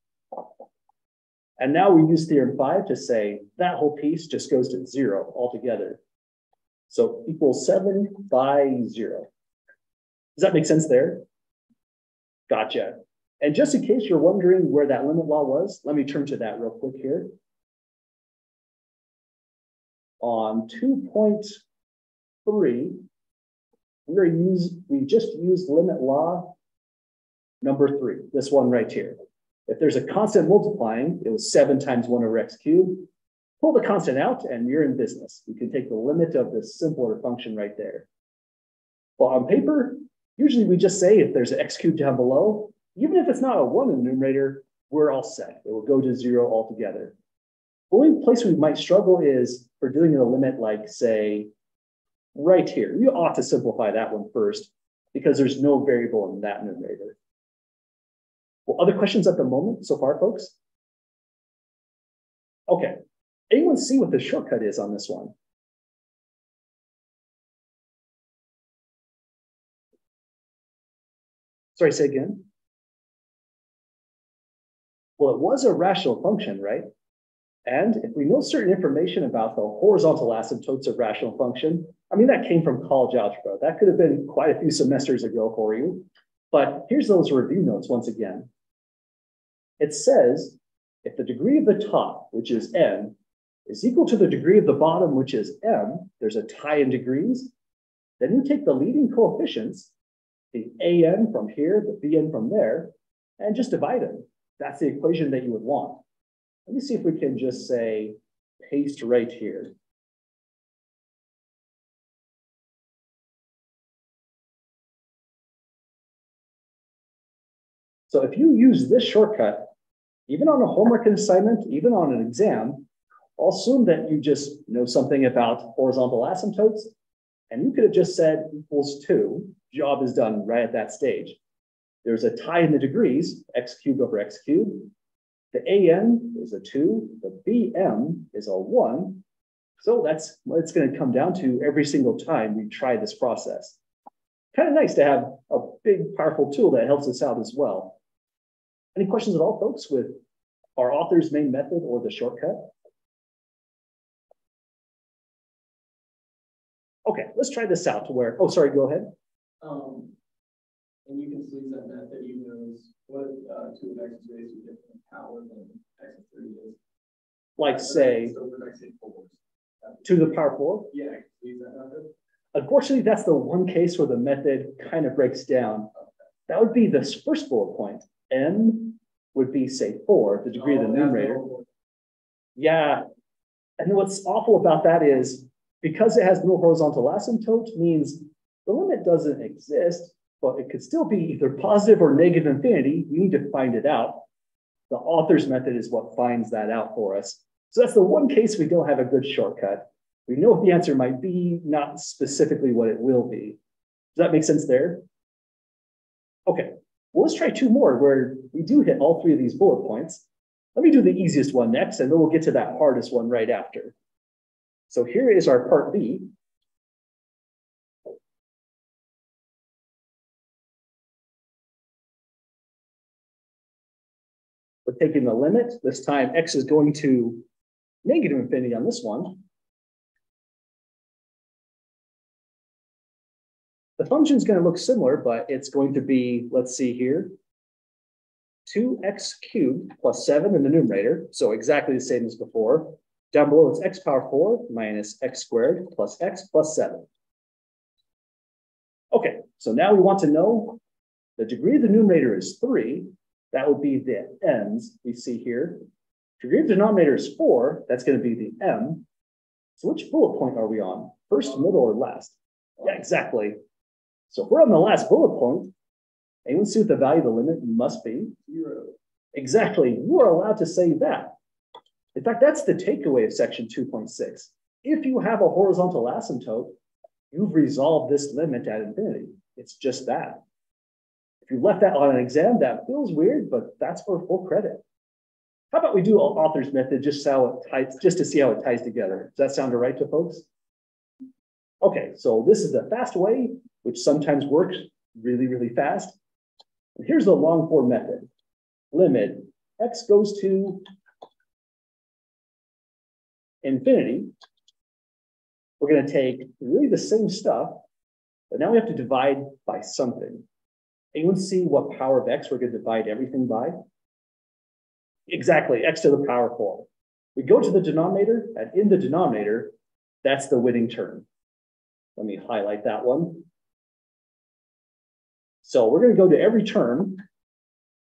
Speaker 1: And now we use theorem 5 to say that whole piece just goes to 0 altogether. So equals 7 by 0. Does that make sense there? Gotcha. And just in case you're wondering where that limit law was, let me turn to that real quick here. On 2.3, we just used limit law number 3, this one right here. If there's a constant multiplying, it was 7 times 1 over x cubed. Pull the constant out and you're in business. You can take the limit of this simpler function right there. Well, on paper, usually we just say if there's an x cubed down below, even if it's not a 1 in the numerator, we're all set. It will go to 0 altogether. The only place we might struggle is for doing a limit like, say, right here. You ought to simplify that one first because there's no variable in that numerator. Well, other questions at the moment so far, folks? Okay. Anyone see what the shortcut is on this one? Sorry, say again. Well, it was a rational function, right? And if we know certain information about the horizontal asymptotes of rational function, I mean, that came from college algebra. That could have been quite a few semesters ago for you. But here's those review notes once again. It says, if the degree of the top, which is n, is equal to the degree of the bottom, which is m, there's a tie in degrees, then you take the leading coefficients, the an from here, the bn from there, and just divide them. That's the equation that you would want. Let me see if we can just say paste right here. So if you use this shortcut, even on a homework assignment, even on an exam, I'll assume that you just know something about horizontal asymptotes, and you could have just said equals 2. Job is done right at that stage. There's a tie in the degrees, x cubed over x cubed. The an is a 2, the bm is a 1. So that's what it's going to come down to every single time we try this process. Kind of nice to have a big, powerful tool that helps us out as well. Any questions at all, folks, with our author's main method or the shortcut? Okay, let's try this out to where, oh, sorry, go ahead.
Speaker 2: And you can squeeze that method even knows what 2 of x is raised to a different power than x of 3 is.
Speaker 1: Like say, to the power 4?
Speaker 2: Yeah, I can squeeze that method.
Speaker 1: Unfortunately, that's the one case where the method kind of breaks down. That would be this first bullet point. N would be, say, 4, the degree of the numerator. Yeah, and what's awful about that is because it has no horizontal asymptote means the limit doesn't exist, but it could still be either positive or negative infinity. We need to find it out. The author's method is what finds that out for us. So that's the one case we don't have a good shortcut. We know what the answer might be, not specifically what it will be. Does that make sense there? Okay, well, let's try 2 more where we do hit all 3 of these bullet points. Let me do the easiest one next, and then we'll get to that hardest one right after. So here is our part B. We're taking the limit. This time x is going to negative infinity on this one. The function is going to look similar, but it's going to be, let's see here, 2x cubed plus 7 in the numerator. So exactly the same as before. Down below, it's x power 4 minus x squared plus x plus 7. Okay, so now we want to know the degree of the numerator is 3. That would be the n's we see here. Degree of the denominator is 4. That's going to be the m. So which bullet point are we on? First, middle, or last? Yeah, exactly. So if we're on the last bullet point, anyone see what the value of the limit must be? 0. Exactly. You are allowed to say that. In fact, that's the takeaway of section 2.6. If you have a horizontal asymptote, you've resolved this limit at infinity. It's just that. If you left that on an exam, that feels weird, but that's for full credit. How about we do author's method just to see how it ties together? Does that sound all right to folks? Okay, so this is the fast way, which sometimes works really, really fast. And here's the long form method. Limit x goes to infinity. We're going to take really the same stuff, but now we have to divide by something. Anyone see what power of x we're going to divide everything by? Exactly, x to the power 4. We go to the denominator, and in the denominator, that's the winning term. Let me highlight that one. So we're going to go to every term,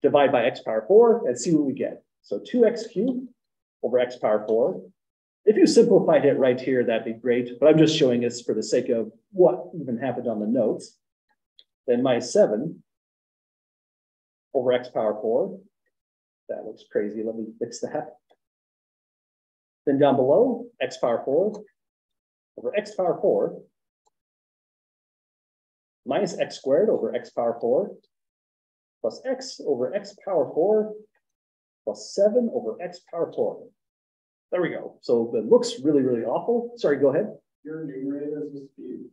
Speaker 1: divide by x power 4, and see what we get. So 2x cubed over x power 4. If you simplified it right here, that'd be great, but I'm just showing this for the sake of what even happened on the notes. Then minus 7 over x power 4. That looks crazy. Let me fix that. Then down below, x power 4 over x power 4 minus x squared over x power 4 plus x over x power 4 plus 7 over x power 4. There we go. So it looks really, really awful. Sorry, go ahead.
Speaker 2: Your numerator is supposed to be,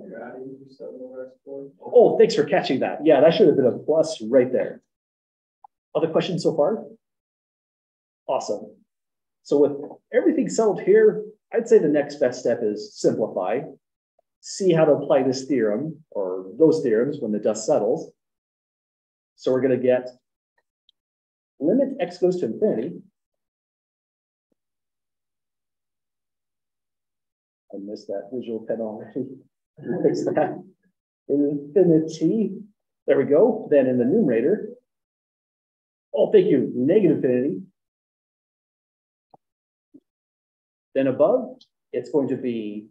Speaker 2: you're adding 7 over x4.
Speaker 1: Oh, thanks for catching that. Yeah, that should have been a plus right there. Other questions so far? Awesome. So with everything settled here, I'd say the next best step is simplify. See how to apply this theorem or those theorems when the dust settles. So we're going to get limit x goes to infinity. I missed that visual pen already. Fix that. Infinity. There we go. Then in the numerator. Oh, thank you. Negative infinity. Then above, it's going to be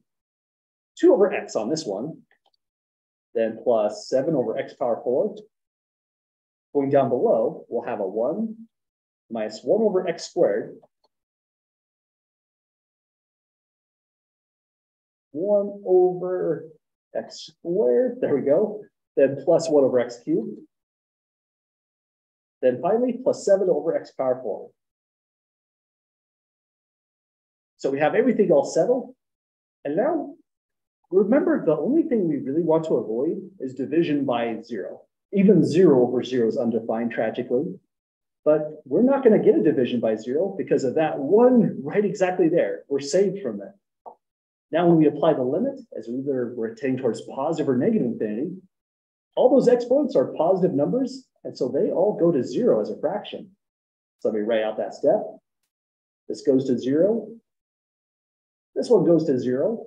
Speaker 1: 2 over x on this one. Then plus 7 over x power 4. Going down below, we'll have a 1 minus 1 over x squared. 1 over x squared. There we go. Then plus 1 over x cubed. Then finally, plus 7 over x power 4. So we have everything all settled. And now, remember, the only thing we really want to avoid is division by 0. Even 0 over 0 is undefined, tragically. But we're not going to get a division by 0 because of that 1 right exactly there. We're saved from it. Now, when we apply the limit, as either we're tending towards positive or negative infinity, all those exponents are positive numbers, and so they all go to 0 as a fraction. So let me write out that step. This goes to 0. This one goes to 0.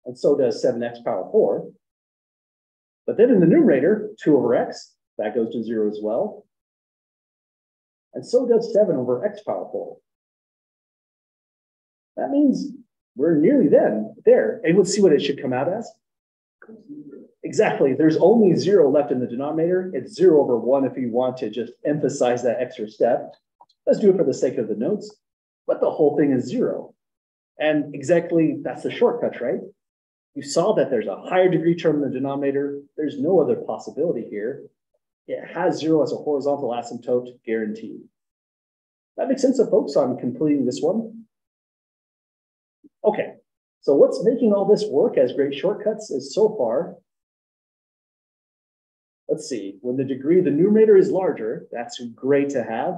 Speaker 1: And so does 7x power 4. But then in the numerator, 2 over x, that goes to 0 as well. And so does 7 over x power 4. That means we're nearly there. And let's see what it should come out as. Exactly. There's only 0 left in the denominator. It's 0 over 1 if you want to just emphasize that extra step. Let's do it for the sake of the notes. But the whole thing is 0. And exactly, that's the shortcut, right? You saw that there's a higher degree term in the denominator. There's no other possibility here. It has 0 as a horizontal asymptote, guaranteed. That makes sense to folks on completing this one? Okay, so what's making all this work as great shortcuts is so far, let's see, when the degree of the numerator is larger, that's great to have.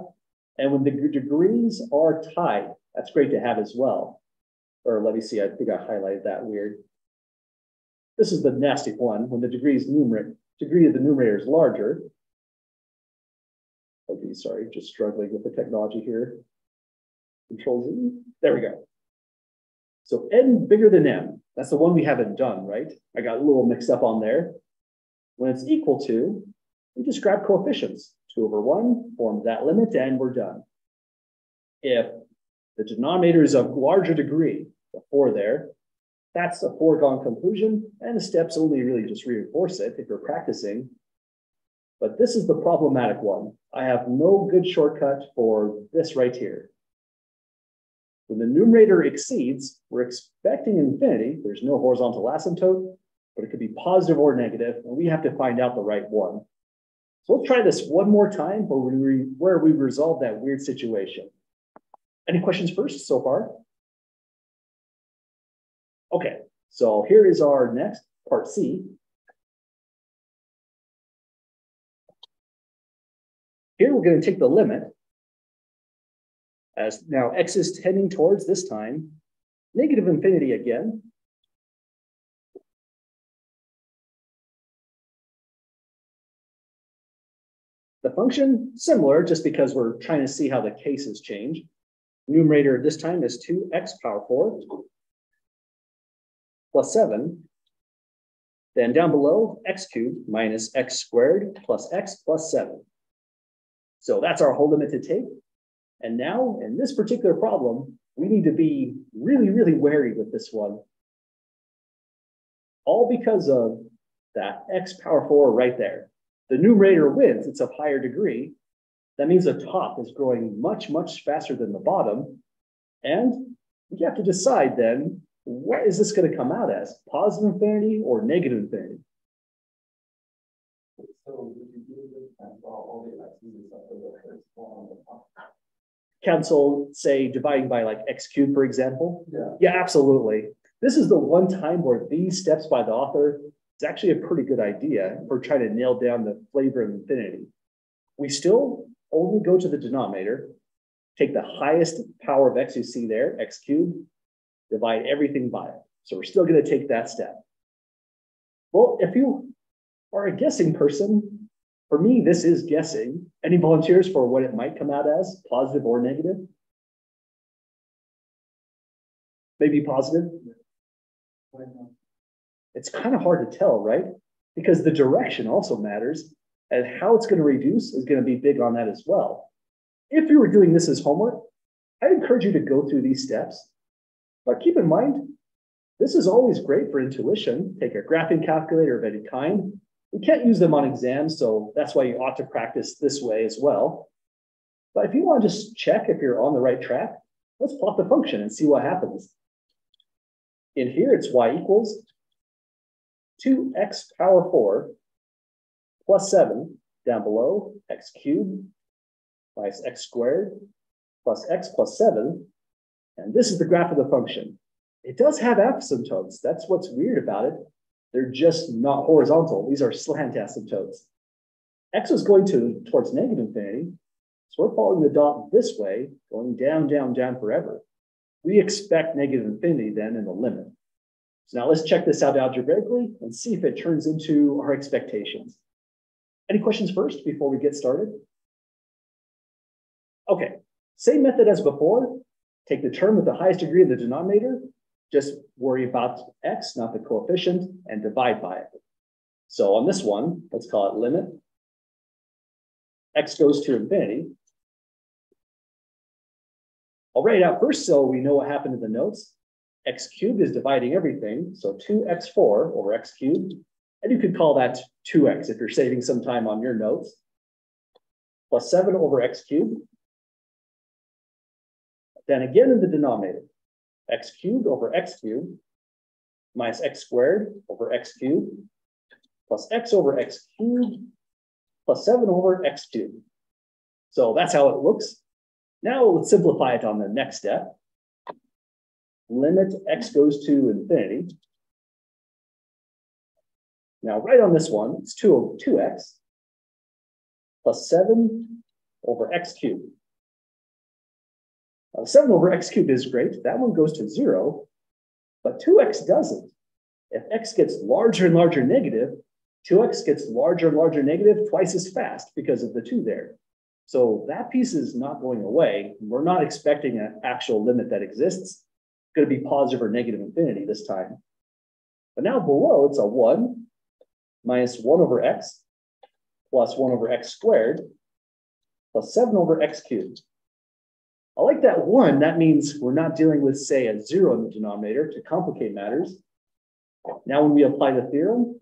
Speaker 1: And when the degrees are tied, that's great to have as well. Or let me see, I think I highlighted that weird. This is the nasty one, when the degree of the numerator is larger. Okay, sorry, just struggling with the technology here. Control Z, there we go. So n bigger than m, that's the one we haven't done, right? I got a little mixed up on there. When it's equal to, we just grab coefficients. 2 over 1 forms that limit, and we're done. If the denominator is of larger degree, the 4 there, that's a foregone conclusion, and the steps only really just reinforce it if you're practicing. But this is the problematic one. I have no good shortcut for this right here. When the numerator exceeds, we're expecting infinity. There's no horizontal asymptote, but it could be positive or negative, and we have to find out the right one. So let's try this one more time where we resolve that weird situation. Any questions first so far? Okay, so here is our next part C. Here we're going to take the limit as now x is tending towards this time negative infinity again. The function, similar, just because we're trying to see how the cases change. Numerator this time is 2x power 4 plus 7. Then down below, x cubed minus x squared plus x plus 7. So that's our whole limit to take. And now, in this particular problem, we need to be really, really wary with this one. All because of that x power 4 right there. The numerator wins, it's of higher degree. That means the top is growing much, much faster than the bottom. And we have to decide then, what is this going to come out as? Positive infinity or negative infinity?
Speaker 2: So would you do this and draw all the x's except for the first one on the top?
Speaker 1: cancel, say, dividing by like x cubed, for example?
Speaker 2: Yeah.
Speaker 1: Yeah, absolutely. This is the one time where these steps by the author is actually a pretty good idea if we're trying to nail down the flavor of infinity. We still only go to the denominator, take the highest power of x you see there, x cubed, divide everything by it. So we're still going to take that step. Well, if you are a guessing person, for me, this is guessing. Any volunteers for what it might come out as, positive or negative? Maybe positive? It's kind of hard to tell, right? Because the direction also matters, and how it's going to reduce is going to be big on that as well. If you were doing this as homework, I'd encourage you to go through these steps. But keep in mind, this is always great for intuition. Take a graphing calculator of any kind. We can't use them on exams, so that's why you ought to practice this way as well. But if you want to just check if you're on the right track, let's plot the function and see what happens. In here, it's y equals 2x power 4 plus 7, down below, x cubed minus x squared plus x plus 7. And this is the graph of the function. It does have asymptotes. That's what's weird about it. They're just not horizontal. These are slant asymptotes. X is going towards negative infinity. So we're following the dot this way, going down, down, down forever. We expect negative infinity then in the limit. So now let's check this out algebraically and see if it turns into our expectations. Any questions first before we get started? Okay, same method as before. Take the term with the highest degree in the denominator. Just worry about x, not the coefficient, and divide by it. So on this one, let's call it limit. X goes to infinity. I'll write it out first so we know what happened in the notes. X cubed is dividing everything, so 2x4 over x cubed. And you could call that 2x if you're saving some time on your notes. Plus 7 over x cubed. Then again in the denominator, x cubed over x cubed minus x squared over x cubed plus x over x cubed plus 7 over x cubed. So that's how it looks. Now let's simplify it on the next step. Limit x goes to infinity. Now right on this one, it's 2 over 2x plus 7 over x cubed. 7 over x cubed is great. That one goes to 0, but 2x doesn't. If x gets larger and larger negative, 2x gets larger and larger negative twice as fast because of the 2 there. So that piece is not going away. We're not expecting an actual limit that exists. It's going to be positive or negative infinity this time. But now below, it's a 1 minus 1 over x plus 1 over x squared plus 7 over x cubed. I like that 1. That means we're not dealing with, say, a 0 in the denominator to complicate matters. Now, when we apply the theorem,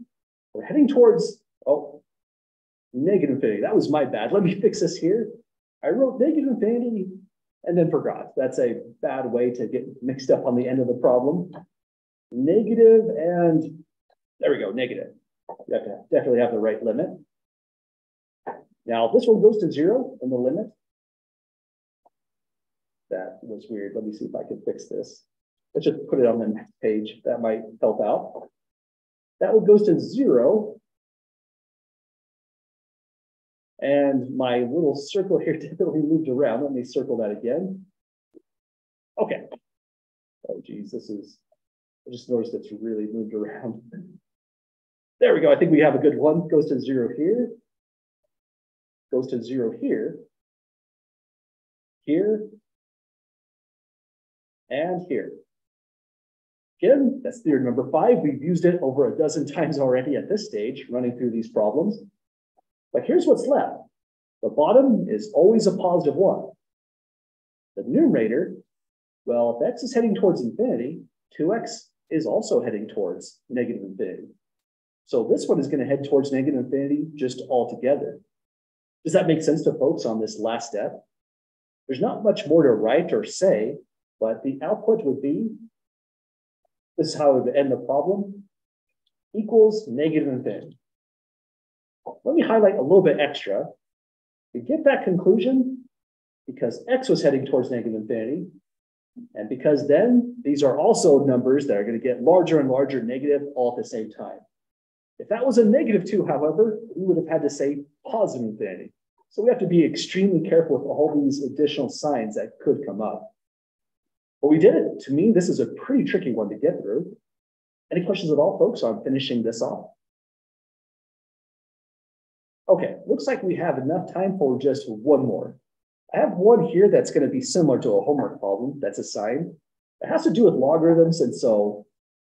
Speaker 1: we're heading towards, negative infinity. That was my bad. Let me fix this here. I wrote negative infinity and then forgot. That's a bad way to get mixed up on the end of the problem. Negative and there we go, negative. You have to definitely have the right limit. Now, this one goes to 0 in the limit. That was weird. Let me see if I can fix this. Let's just put it on the next page. That might help out. That one goes to 0. And my little circle here definitely moved around. Let me circle that again. Okay. Oh, geez, I just noticed it's really moved around. There we go. I think we have a good one. Goes to 0 here. Goes to 0 here. Here. And here. Again, that's theorem number 5. We've used it over a dozen times already at this stage, running through these problems. But here's what's left. The bottom is always a positive 1. The numerator, well, if x is heading towards infinity, 2x is also heading towards negative infinity. So this one is going to head towards negative infinity just altogether. Does that make sense to folks on this last step? There's not much more to write or say, but the output would be, this is how it would end the problem, equals negative infinity. Let me highlight a little bit extra. To get that conclusion, because x was heading towards negative infinity. And because then these are also numbers that are going to get larger and larger negative all at the same time. If that was a -2, however, we would have had to say positive infinity. So we have to be extremely careful with all these additional signs that could come up. But we did it. To me, this is a pretty tricky one to get through. Any questions at all, folks, on finishing this off? Okay, looks like we have enough time for just one more. I have one here that's going to be similar to a homework problem that's assigned. It has to do with logarithms, and so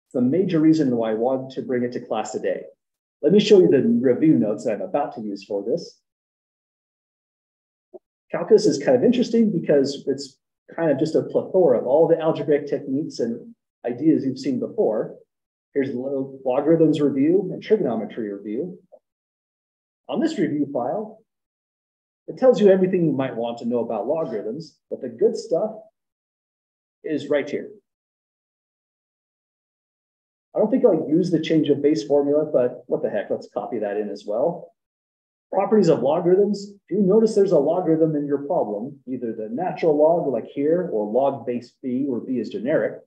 Speaker 1: it's the major reason why I wanted to bring it to class today. Let me show you the review notes that I'm about to use for this. Calculus is kind of interesting because it's kind of just a plethora of all the algebraic techniques and ideas you've seen before. Here's a little logarithms review and trigonometry review. On this review file, it tells you everything you might want to know about logarithms, but the good stuff is right here. I don't think I'll use the change of base formula, but what the heck, let's copy that in as well. Properties of logarithms. If you notice there's a logarithm in your problem, either the natural log like here or log base b, where b is generic,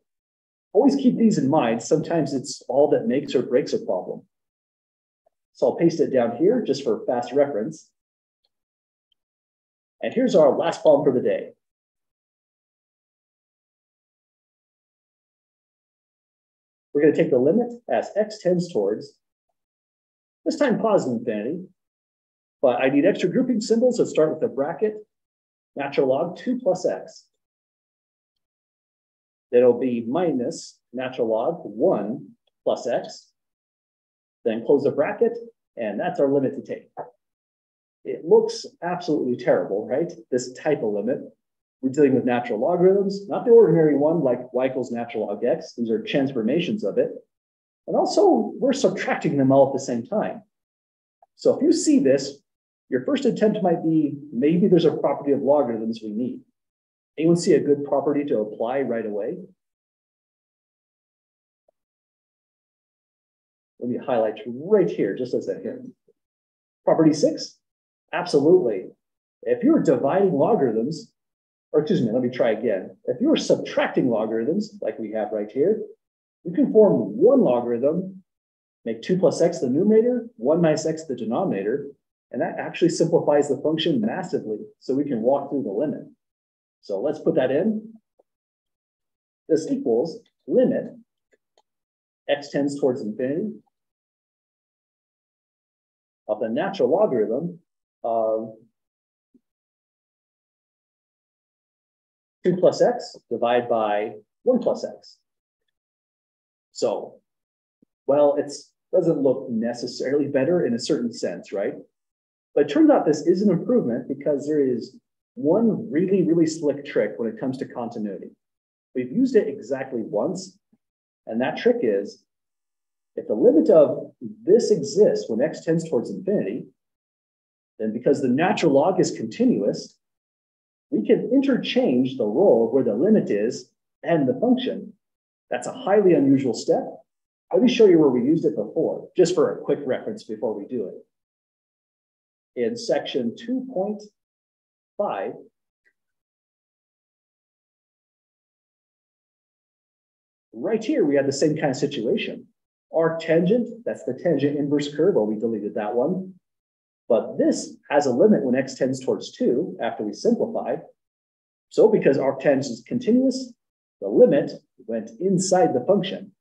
Speaker 1: always keep these in mind. Sometimes it's all that makes or breaks a problem. So I'll paste it down here just for fast reference. And here's our last problem for the day. We're going to take the limit as x tends towards, this time positive infinity, but I need extra grouping symbols that start with a bracket, natural log 2 plus x. It'll be minus natural log 1 plus x. Then close the bracket, and that's our limit to take. It looks absolutely terrible, right? This type of limit. We're dealing with natural logarithms, not the ordinary one like y equals natural log x. These are transformations of it. And also, we're subtracting them all at the same time. So if you see this, your first attempt might be, maybe there's a property of logarithms we need. Anyone see a good property to apply right away? Let me highlight right here, just as a hint. Property 6, absolutely. If you're dividing logarithms, or excuse me, let me try again. If you're subtracting logarithms, like we have right here, you can form one logarithm, make 2 plus x the numerator, 1 minus x the denominator, and that actually simplifies the function massively, so we can walk through the limit. So let's put that in. This equals limit x tends towards infinity of the natural logarithm of 2 plus x divided by 1 plus x. So, well, it doesn't look necessarily better in a certain sense, right? But it turns out this is an improvement because there is one really, really slick trick when it comes to continuity. We've used it exactly once, and that trick is, if the limit of this exists when x tends towards infinity, then because the natural log is continuous, we can interchange the role of where the limit is and the function. That's a highly unusual step. Let me show you where we used it before, just for a quick reference before we do it. In section 2.5, right here, we had the same kind of situation. Arctangent, that's the tangent inverse curve. Well, we deleted that one. But this has a limit when x tends towards 2 after we simplified. So because arctangent is continuous, the limit went inside the function.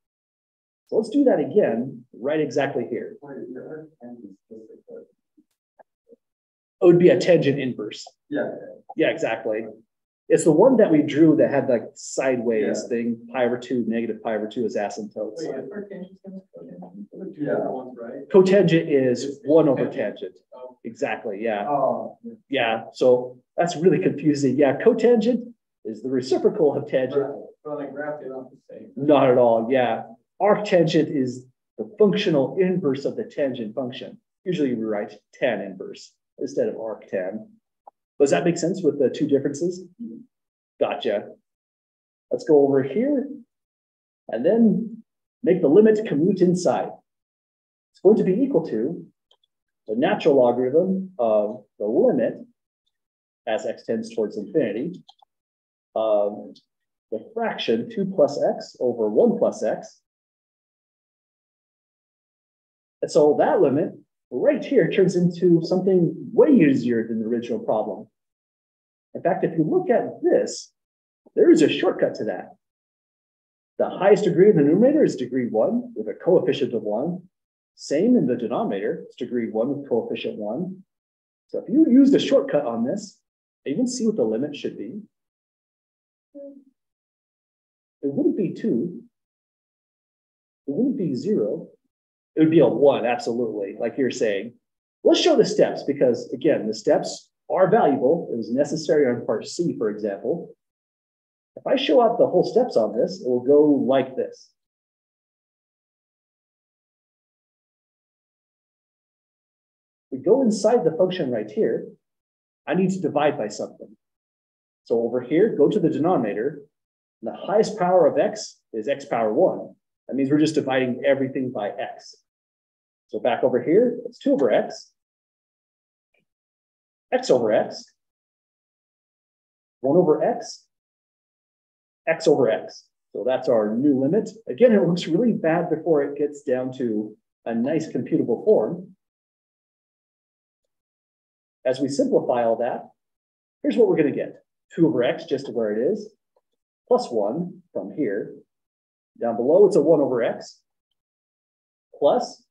Speaker 1: So let's do that again, right exactly here. It would be a tangent inverse.
Speaker 2: Yeah.
Speaker 1: Yeah, exactly. It's the one that we drew that had like sideways thing, pi over 2, negative pi over 2 is asymptotes. Cotangent is 1 over tangent. Exactly, yeah.
Speaker 2: Oh.
Speaker 1: Yeah, so that's really confusing. Yeah, cotangent is the reciprocal of tangent.
Speaker 2: Well, like graph it off the same.
Speaker 1: Not at all, yeah. Arctangent is the functional inverse of the tangent function. Usually we write tan inverse instead of arctan. Does that make sense with the two differences? Gotcha. Let's go over here and then make the limit commute inside. It's going to be equal to the natural logarithm of the limit as x tends towards infinity, the fraction 2 plus x over 1 plus x. And so that limit right here turns into something way easier than the original problem. In fact, if you look at this, there is a shortcut to that. The highest degree in the numerator is degree 1 with a coefficient of 1. Same in the denominator, it's degree 1 with coefficient 1. So if you use the shortcut on this, you can see what the limit should be. It wouldn't be 2. It wouldn't be 0. It would be a 1, absolutely, like you're saying. Let's show the steps because, again, the steps are valuable. It was necessary on part C, for example. If I show out the whole steps on this, it will go like this. We go inside the function right here. I need to divide by something. So over here, go to the denominator. The highest power of x is x power 1. That means we're just dividing everything by x. So back over here, it's 2 over x, x over x, 1 over x, x over x. So that's our new limit. Again, it looks really bad before it gets down to a nice computable form. As we simplify all that, here's what we're going to get. 2 over x just where it is, plus 1 from here. Down below, it's a 1 over x, plus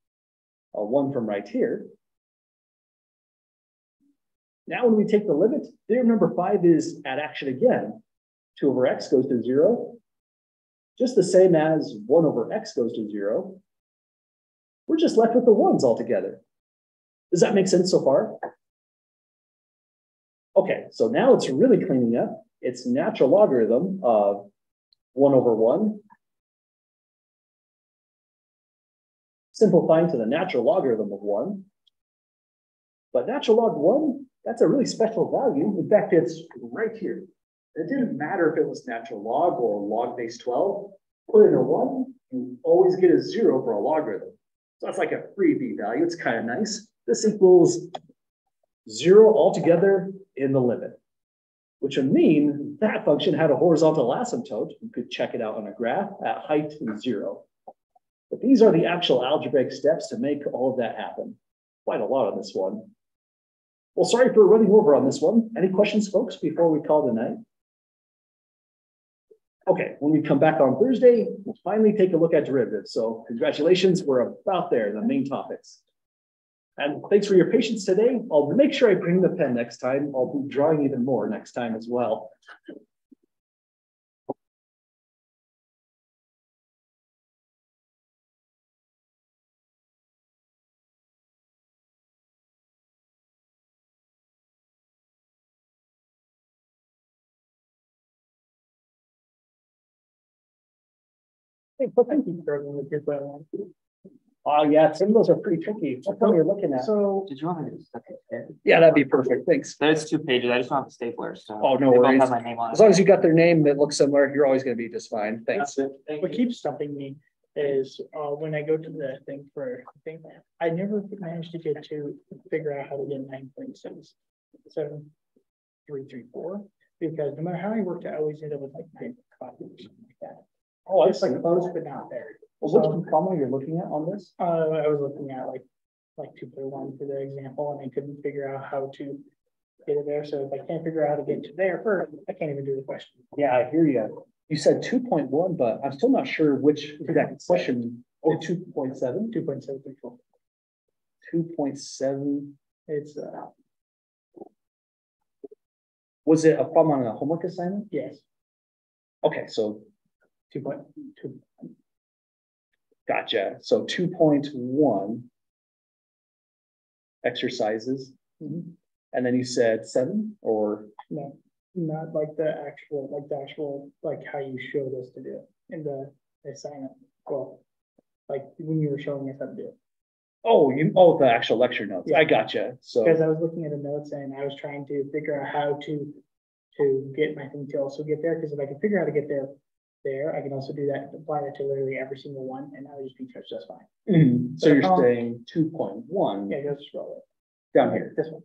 Speaker 1: a 1 from right here. Now when we take the limit, theorem number 5 is at action again. 2 over x goes to 0, just the same as 1 over x goes to 0. We're just left with the 1s altogether. Does that make sense so far? Okay, so now it's really cleaning up. It's natural logarithm of 1 over 1. Simplifying to the natural logarithm of 1. But natural log 1, that's a really special value. In fact, it's right here. It didn't matter if it was natural log or log base 12. Put in a 1, you always get a 0 for a logarithm. So that's like a freebie value. It's kind of nice. This equals 0 altogether in the limit, which would mean that function had a horizontal asymptote. You could check it out on a graph at height 0. But these are the actual algebraic steps to make all of that happen. Quite a lot on this one. Well, sorry for running over on this one. Any questions, folks, before we call it a night? Okay, when we come back on Thursday, we'll finally take a look at derivatives. So congratulations, we're about there, the main topics. And thanks for your patience today. I'll make sure I bring the pen next time. I'll be drawing even more next time as well. Hey, but thank you for with your plan. Oh yeah, some of those are pretty tricky. What one you're looking at?
Speaker 4: So did you want me to stuck it there?
Speaker 1: Yeah, that'd be perfect. Thanks.
Speaker 4: There's 2 pages. I just don't have the stapler. So
Speaker 1: Oh, no
Speaker 4: they both
Speaker 1: worries.
Speaker 4: have my name on it.
Speaker 1: As long as you got their name that looks similar, you're always going to be just fine. Thanks.
Speaker 5: What keeps stopping me is when I go to the thing for thing, I never managed to get to figure out how to get 9.77334 because no matter how I worked, I always end up with like 9 copies or something like that.
Speaker 1: Oh,
Speaker 5: it's like close, but not there.
Speaker 1: Well, which problem you're looking at on this?
Speaker 5: I was looking at like 2.1 for the example, and I couldn't figure out how to get it there. So if I can't figure out how to get to there first, I can't even do the question.
Speaker 1: Yeah, I hear you. You said 2.1, but I'm still not sure which that question. Oh, 2.7?
Speaker 5: 2.734.
Speaker 1: 2.7.
Speaker 5: It's
Speaker 1: Was it a problem on a homework assignment?
Speaker 5: yes.
Speaker 1: Okay, so
Speaker 5: 2.2.
Speaker 1: gotcha. So 2.1 exercises. And then you said 7 or
Speaker 5: No, not like the actual, like how you showed us to do it in the assignment. Well, like when you were showing us how to do it.
Speaker 1: the actual lecture notes.
Speaker 5: Yeah.
Speaker 1: I gotcha. So
Speaker 5: Because I was looking at the notes and I was trying to figure out how to get my thing to also get there. Because if I can figure out how to get there, I can also do that, apply that to literally every single one, and that would just be just fine.
Speaker 1: So you're saying 2.1
Speaker 5: Yeah, just scroll it.
Speaker 1: down here.
Speaker 5: This one.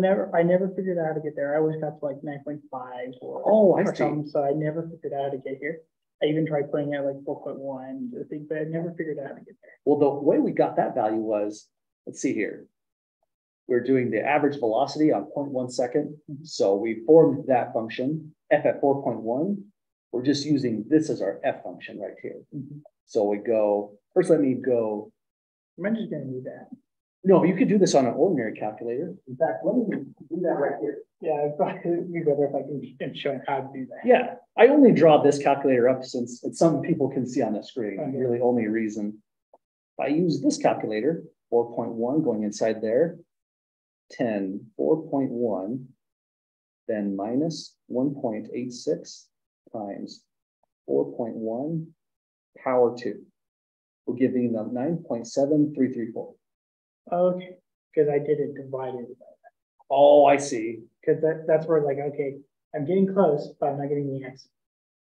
Speaker 5: I never figured out how to get there. I always got to like 9.5
Speaker 1: Oh, I
Speaker 5: or
Speaker 1: see.
Speaker 5: something, so I never figured out how to get here. I even tried putting out like 4.1, I think, but I never figured out how to get there.
Speaker 1: Well, the way we got that value was, let's see here. We're doing the average velocity on 0.1 second. So we formed that function, f at 4.1. We're just using this as our f function right here. So we go, first let me go.
Speaker 5: I'm just gonna need that.
Speaker 1: No, you could do this on an ordinary calculator. In fact, let me do that right here.
Speaker 5: Yeah, it'd be better if I can show how to do that.
Speaker 1: Yeah, I only draw this calculator up since it's something people can see on the screen.
Speaker 5: Okay.
Speaker 1: Really only reason. If I use this calculator, 4.1 going inside there, 10, 4.1, then minus 1.86 times 4.1 power 2. We'll give you 9.7334.
Speaker 5: Okay, because I did it divided.
Speaker 1: Oh, I see.
Speaker 5: Because that's where like, okay, I'm getting close, but I'm not getting the X.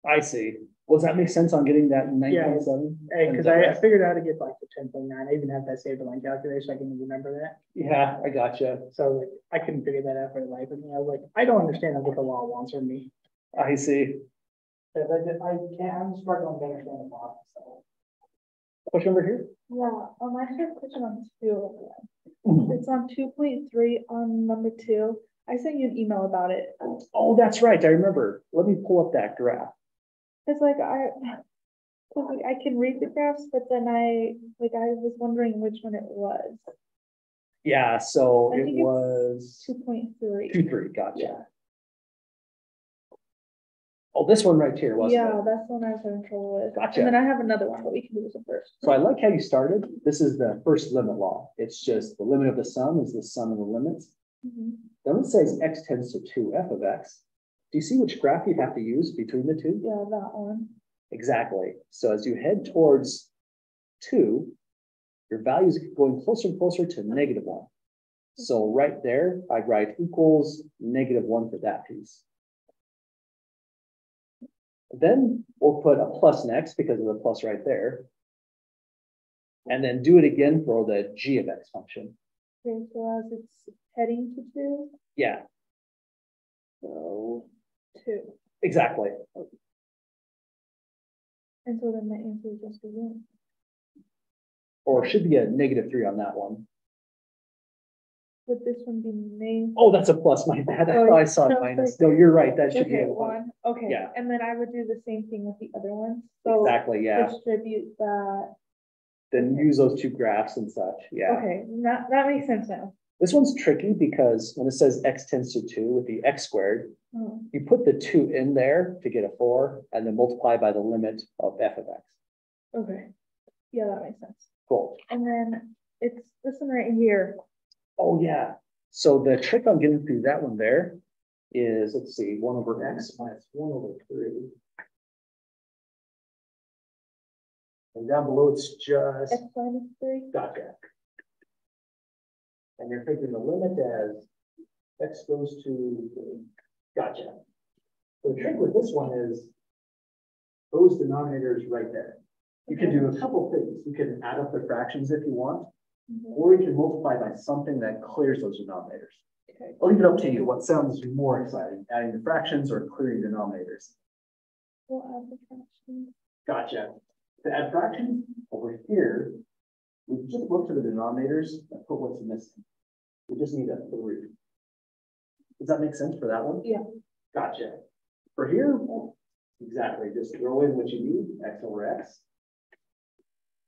Speaker 1: I see. Does that make sense on getting that 9.7?
Speaker 5: Because I figured out how to get like the 10.9. I even have that saved on my calculator so I can remember that.
Speaker 1: Yeah, I gotcha.
Speaker 5: So like, I couldn't figure that out for the life of me. I was like, I don't understand what the law wants from me.
Speaker 1: I see.
Speaker 5: I'm struggling to understand the law. So.
Speaker 1: Push over here.
Speaker 3: Yeah, I actually have a question on 2 of them. It's on 2.3 on number 2. I sent you an email about it.
Speaker 1: Oh, that's right. I remember. Let me pull up that graph.
Speaker 3: It's like I can read the graphs, but then I was wondering which one it was.
Speaker 1: Yeah, so
Speaker 3: I
Speaker 1: it
Speaker 3: think it's
Speaker 1: was
Speaker 3: 2.3.
Speaker 1: 2.3. Gotcha.
Speaker 3: Yeah.
Speaker 1: Oh, this one right here, wasn't
Speaker 3: Yeah,
Speaker 1: it?
Speaker 3: that's the one I was having trouble with.
Speaker 1: Gotcha.
Speaker 3: And then I have another one, but we can do this one first.
Speaker 1: So I like how you started. This is the first limit law. It's just the limit of the sum is the sum of the limits.
Speaker 3: Mhm.
Speaker 1: Then it says x tends to 2 f of x. Do you see which graph you'd have to use between the two?
Speaker 3: Yeah, that one.
Speaker 1: Exactly. So as you head towards 2, your value is going closer and closer to -1. So right there, I'd write equals -1 for that piece. Then we'll put a plus next because of the plus right there. And then do it again for the g of x function.
Speaker 3: Okay, so as it's heading to 2,
Speaker 1: Yeah,
Speaker 3: so 2.
Speaker 1: exactly.
Speaker 3: And so then the answer is just a 1.
Speaker 1: Or should be a -3 on that one.
Speaker 3: Would this one be main?
Speaker 1: Oh, that's a plus, my bad. I
Speaker 3: Oh,
Speaker 1: thought I saw a
Speaker 3: no,
Speaker 1: minus. No, you're right. That should be
Speaker 3: Okay,
Speaker 1: a
Speaker 3: 1. Okay.
Speaker 1: Yeah.
Speaker 3: And then I would do the same thing with the other ones. So
Speaker 1: Exactly, yeah.
Speaker 3: distribute that.
Speaker 1: Then use those two graphs and such. Yeah.
Speaker 3: Okay, that makes sense now.
Speaker 1: This one's tricky because when it says x tends to 2 with the x squared,
Speaker 3: Oh,
Speaker 1: you put the 2 in there to get a 4 and then multiply by the limit of f of x.
Speaker 3: okay. Yeah, that makes sense.
Speaker 1: Cool.
Speaker 3: And then it's this one right here.
Speaker 1: Oh, yeah. So the trick on getting through that one there is, let's see, 1 over x minus 1 over 3. And down below, it's just,
Speaker 3: X minus 3.
Speaker 1: gotcha. And you're taking the limit as x goes to, gotcha. So the trick with this one is those denominators right there. You can do a couple things. You can add up the fractions if you want, or you can multiply by something that clears those denominators.
Speaker 3: Okay.
Speaker 1: I'll leave it up to you. What sounds more exciting, adding the fractions or clearing denominators?
Speaker 3: We'll add the fractions.
Speaker 1: Gotcha. To add fractions over here, we just look to the denominators and put what's missing. We just need a 3. Does that make sense for that one?
Speaker 3: Yeah.
Speaker 1: Gotcha. For here, exactly. Just throw in what you need, x over x.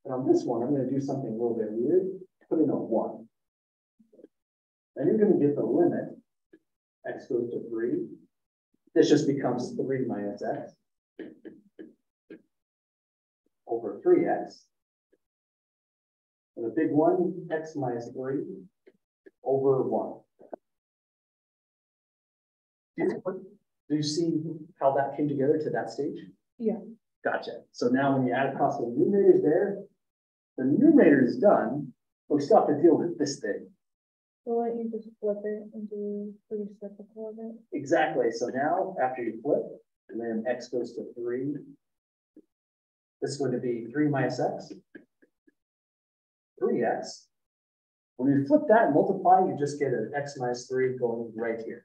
Speaker 1: And on this one, I'm going to do something a little bit weird. Put in a 1. Then you're going to get the limit. X goes to 3. This just becomes 3 minus x over 3x. And the big one, x minus 3 over 1. Do you see how that came together to that stage?
Speaker 3: Yeah.
Speaker 1: Gotcha. So now when you add across the numerators there, the numerator is done, but we still have to deal with this thing.
Speaker 3: So why don't you just flip it and do the reciprocal of it?
Speaker 1: Exactly. So now after you flip, and then x goes to 3. This is going to be 3 minus x. 3x. When you flip that and multiply, you just get an x minus 3 going right here.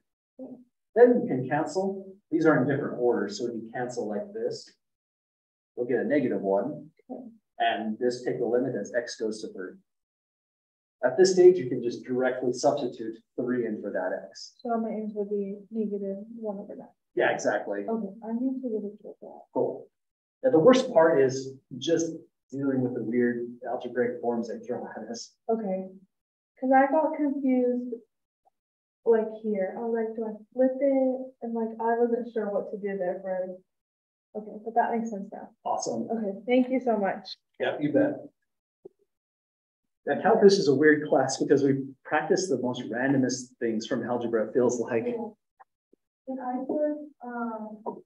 Speaker 1: Then you can cancel. These are in different orders, so if you cancel like this, you'll get a -1. And this take the limit as x goes to 3. At this stage, you can just directly substitute 3 in for that x.
Speaker 3: So my answer would be -1/9.
Speaker 1: Yeah, exactly.
Speaker 3: Okay, I need to get a check that.
Speaker 1: Cool. Now, the worst part is just dealing with the weird algebraic forms they throw at us.
Speaker 3: Okay, because I got confused like here. I was like, do I flip it? And like, I wasn't sure what to do there for. Okay, but that makes sense now.
Speaker 1: Awesome.
Speaker 3: Okay, thank you so much.
Speaker 1: Yeah, you bet. Now, calculus is a weird class because we practice the most randomest things from algebra, it feels like.
Speaker 3: And I took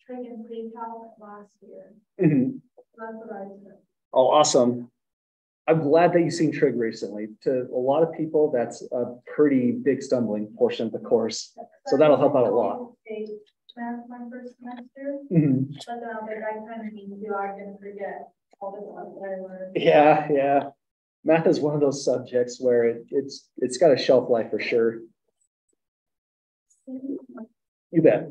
Speaker 3: trig and pre-calc last year.
Speaker 1: Mhm.
Speaker 3: That's what I took.
Speaker 1: Oh, awesome. I'm glad that you've seen trig recently. To a lot of people, that's a pretty big stumbling portion of the course. So that'll help out a lot.
Speaker 3: Math my first semester,
Speaker 1: Mhm.
Speaker 3: but then I was like, I kind of need to, I'm gonna forget all the stuff that I learned.
Speaker 1: Yeah. Math is one of those subjects where it's got a shelf life for sure. You bet.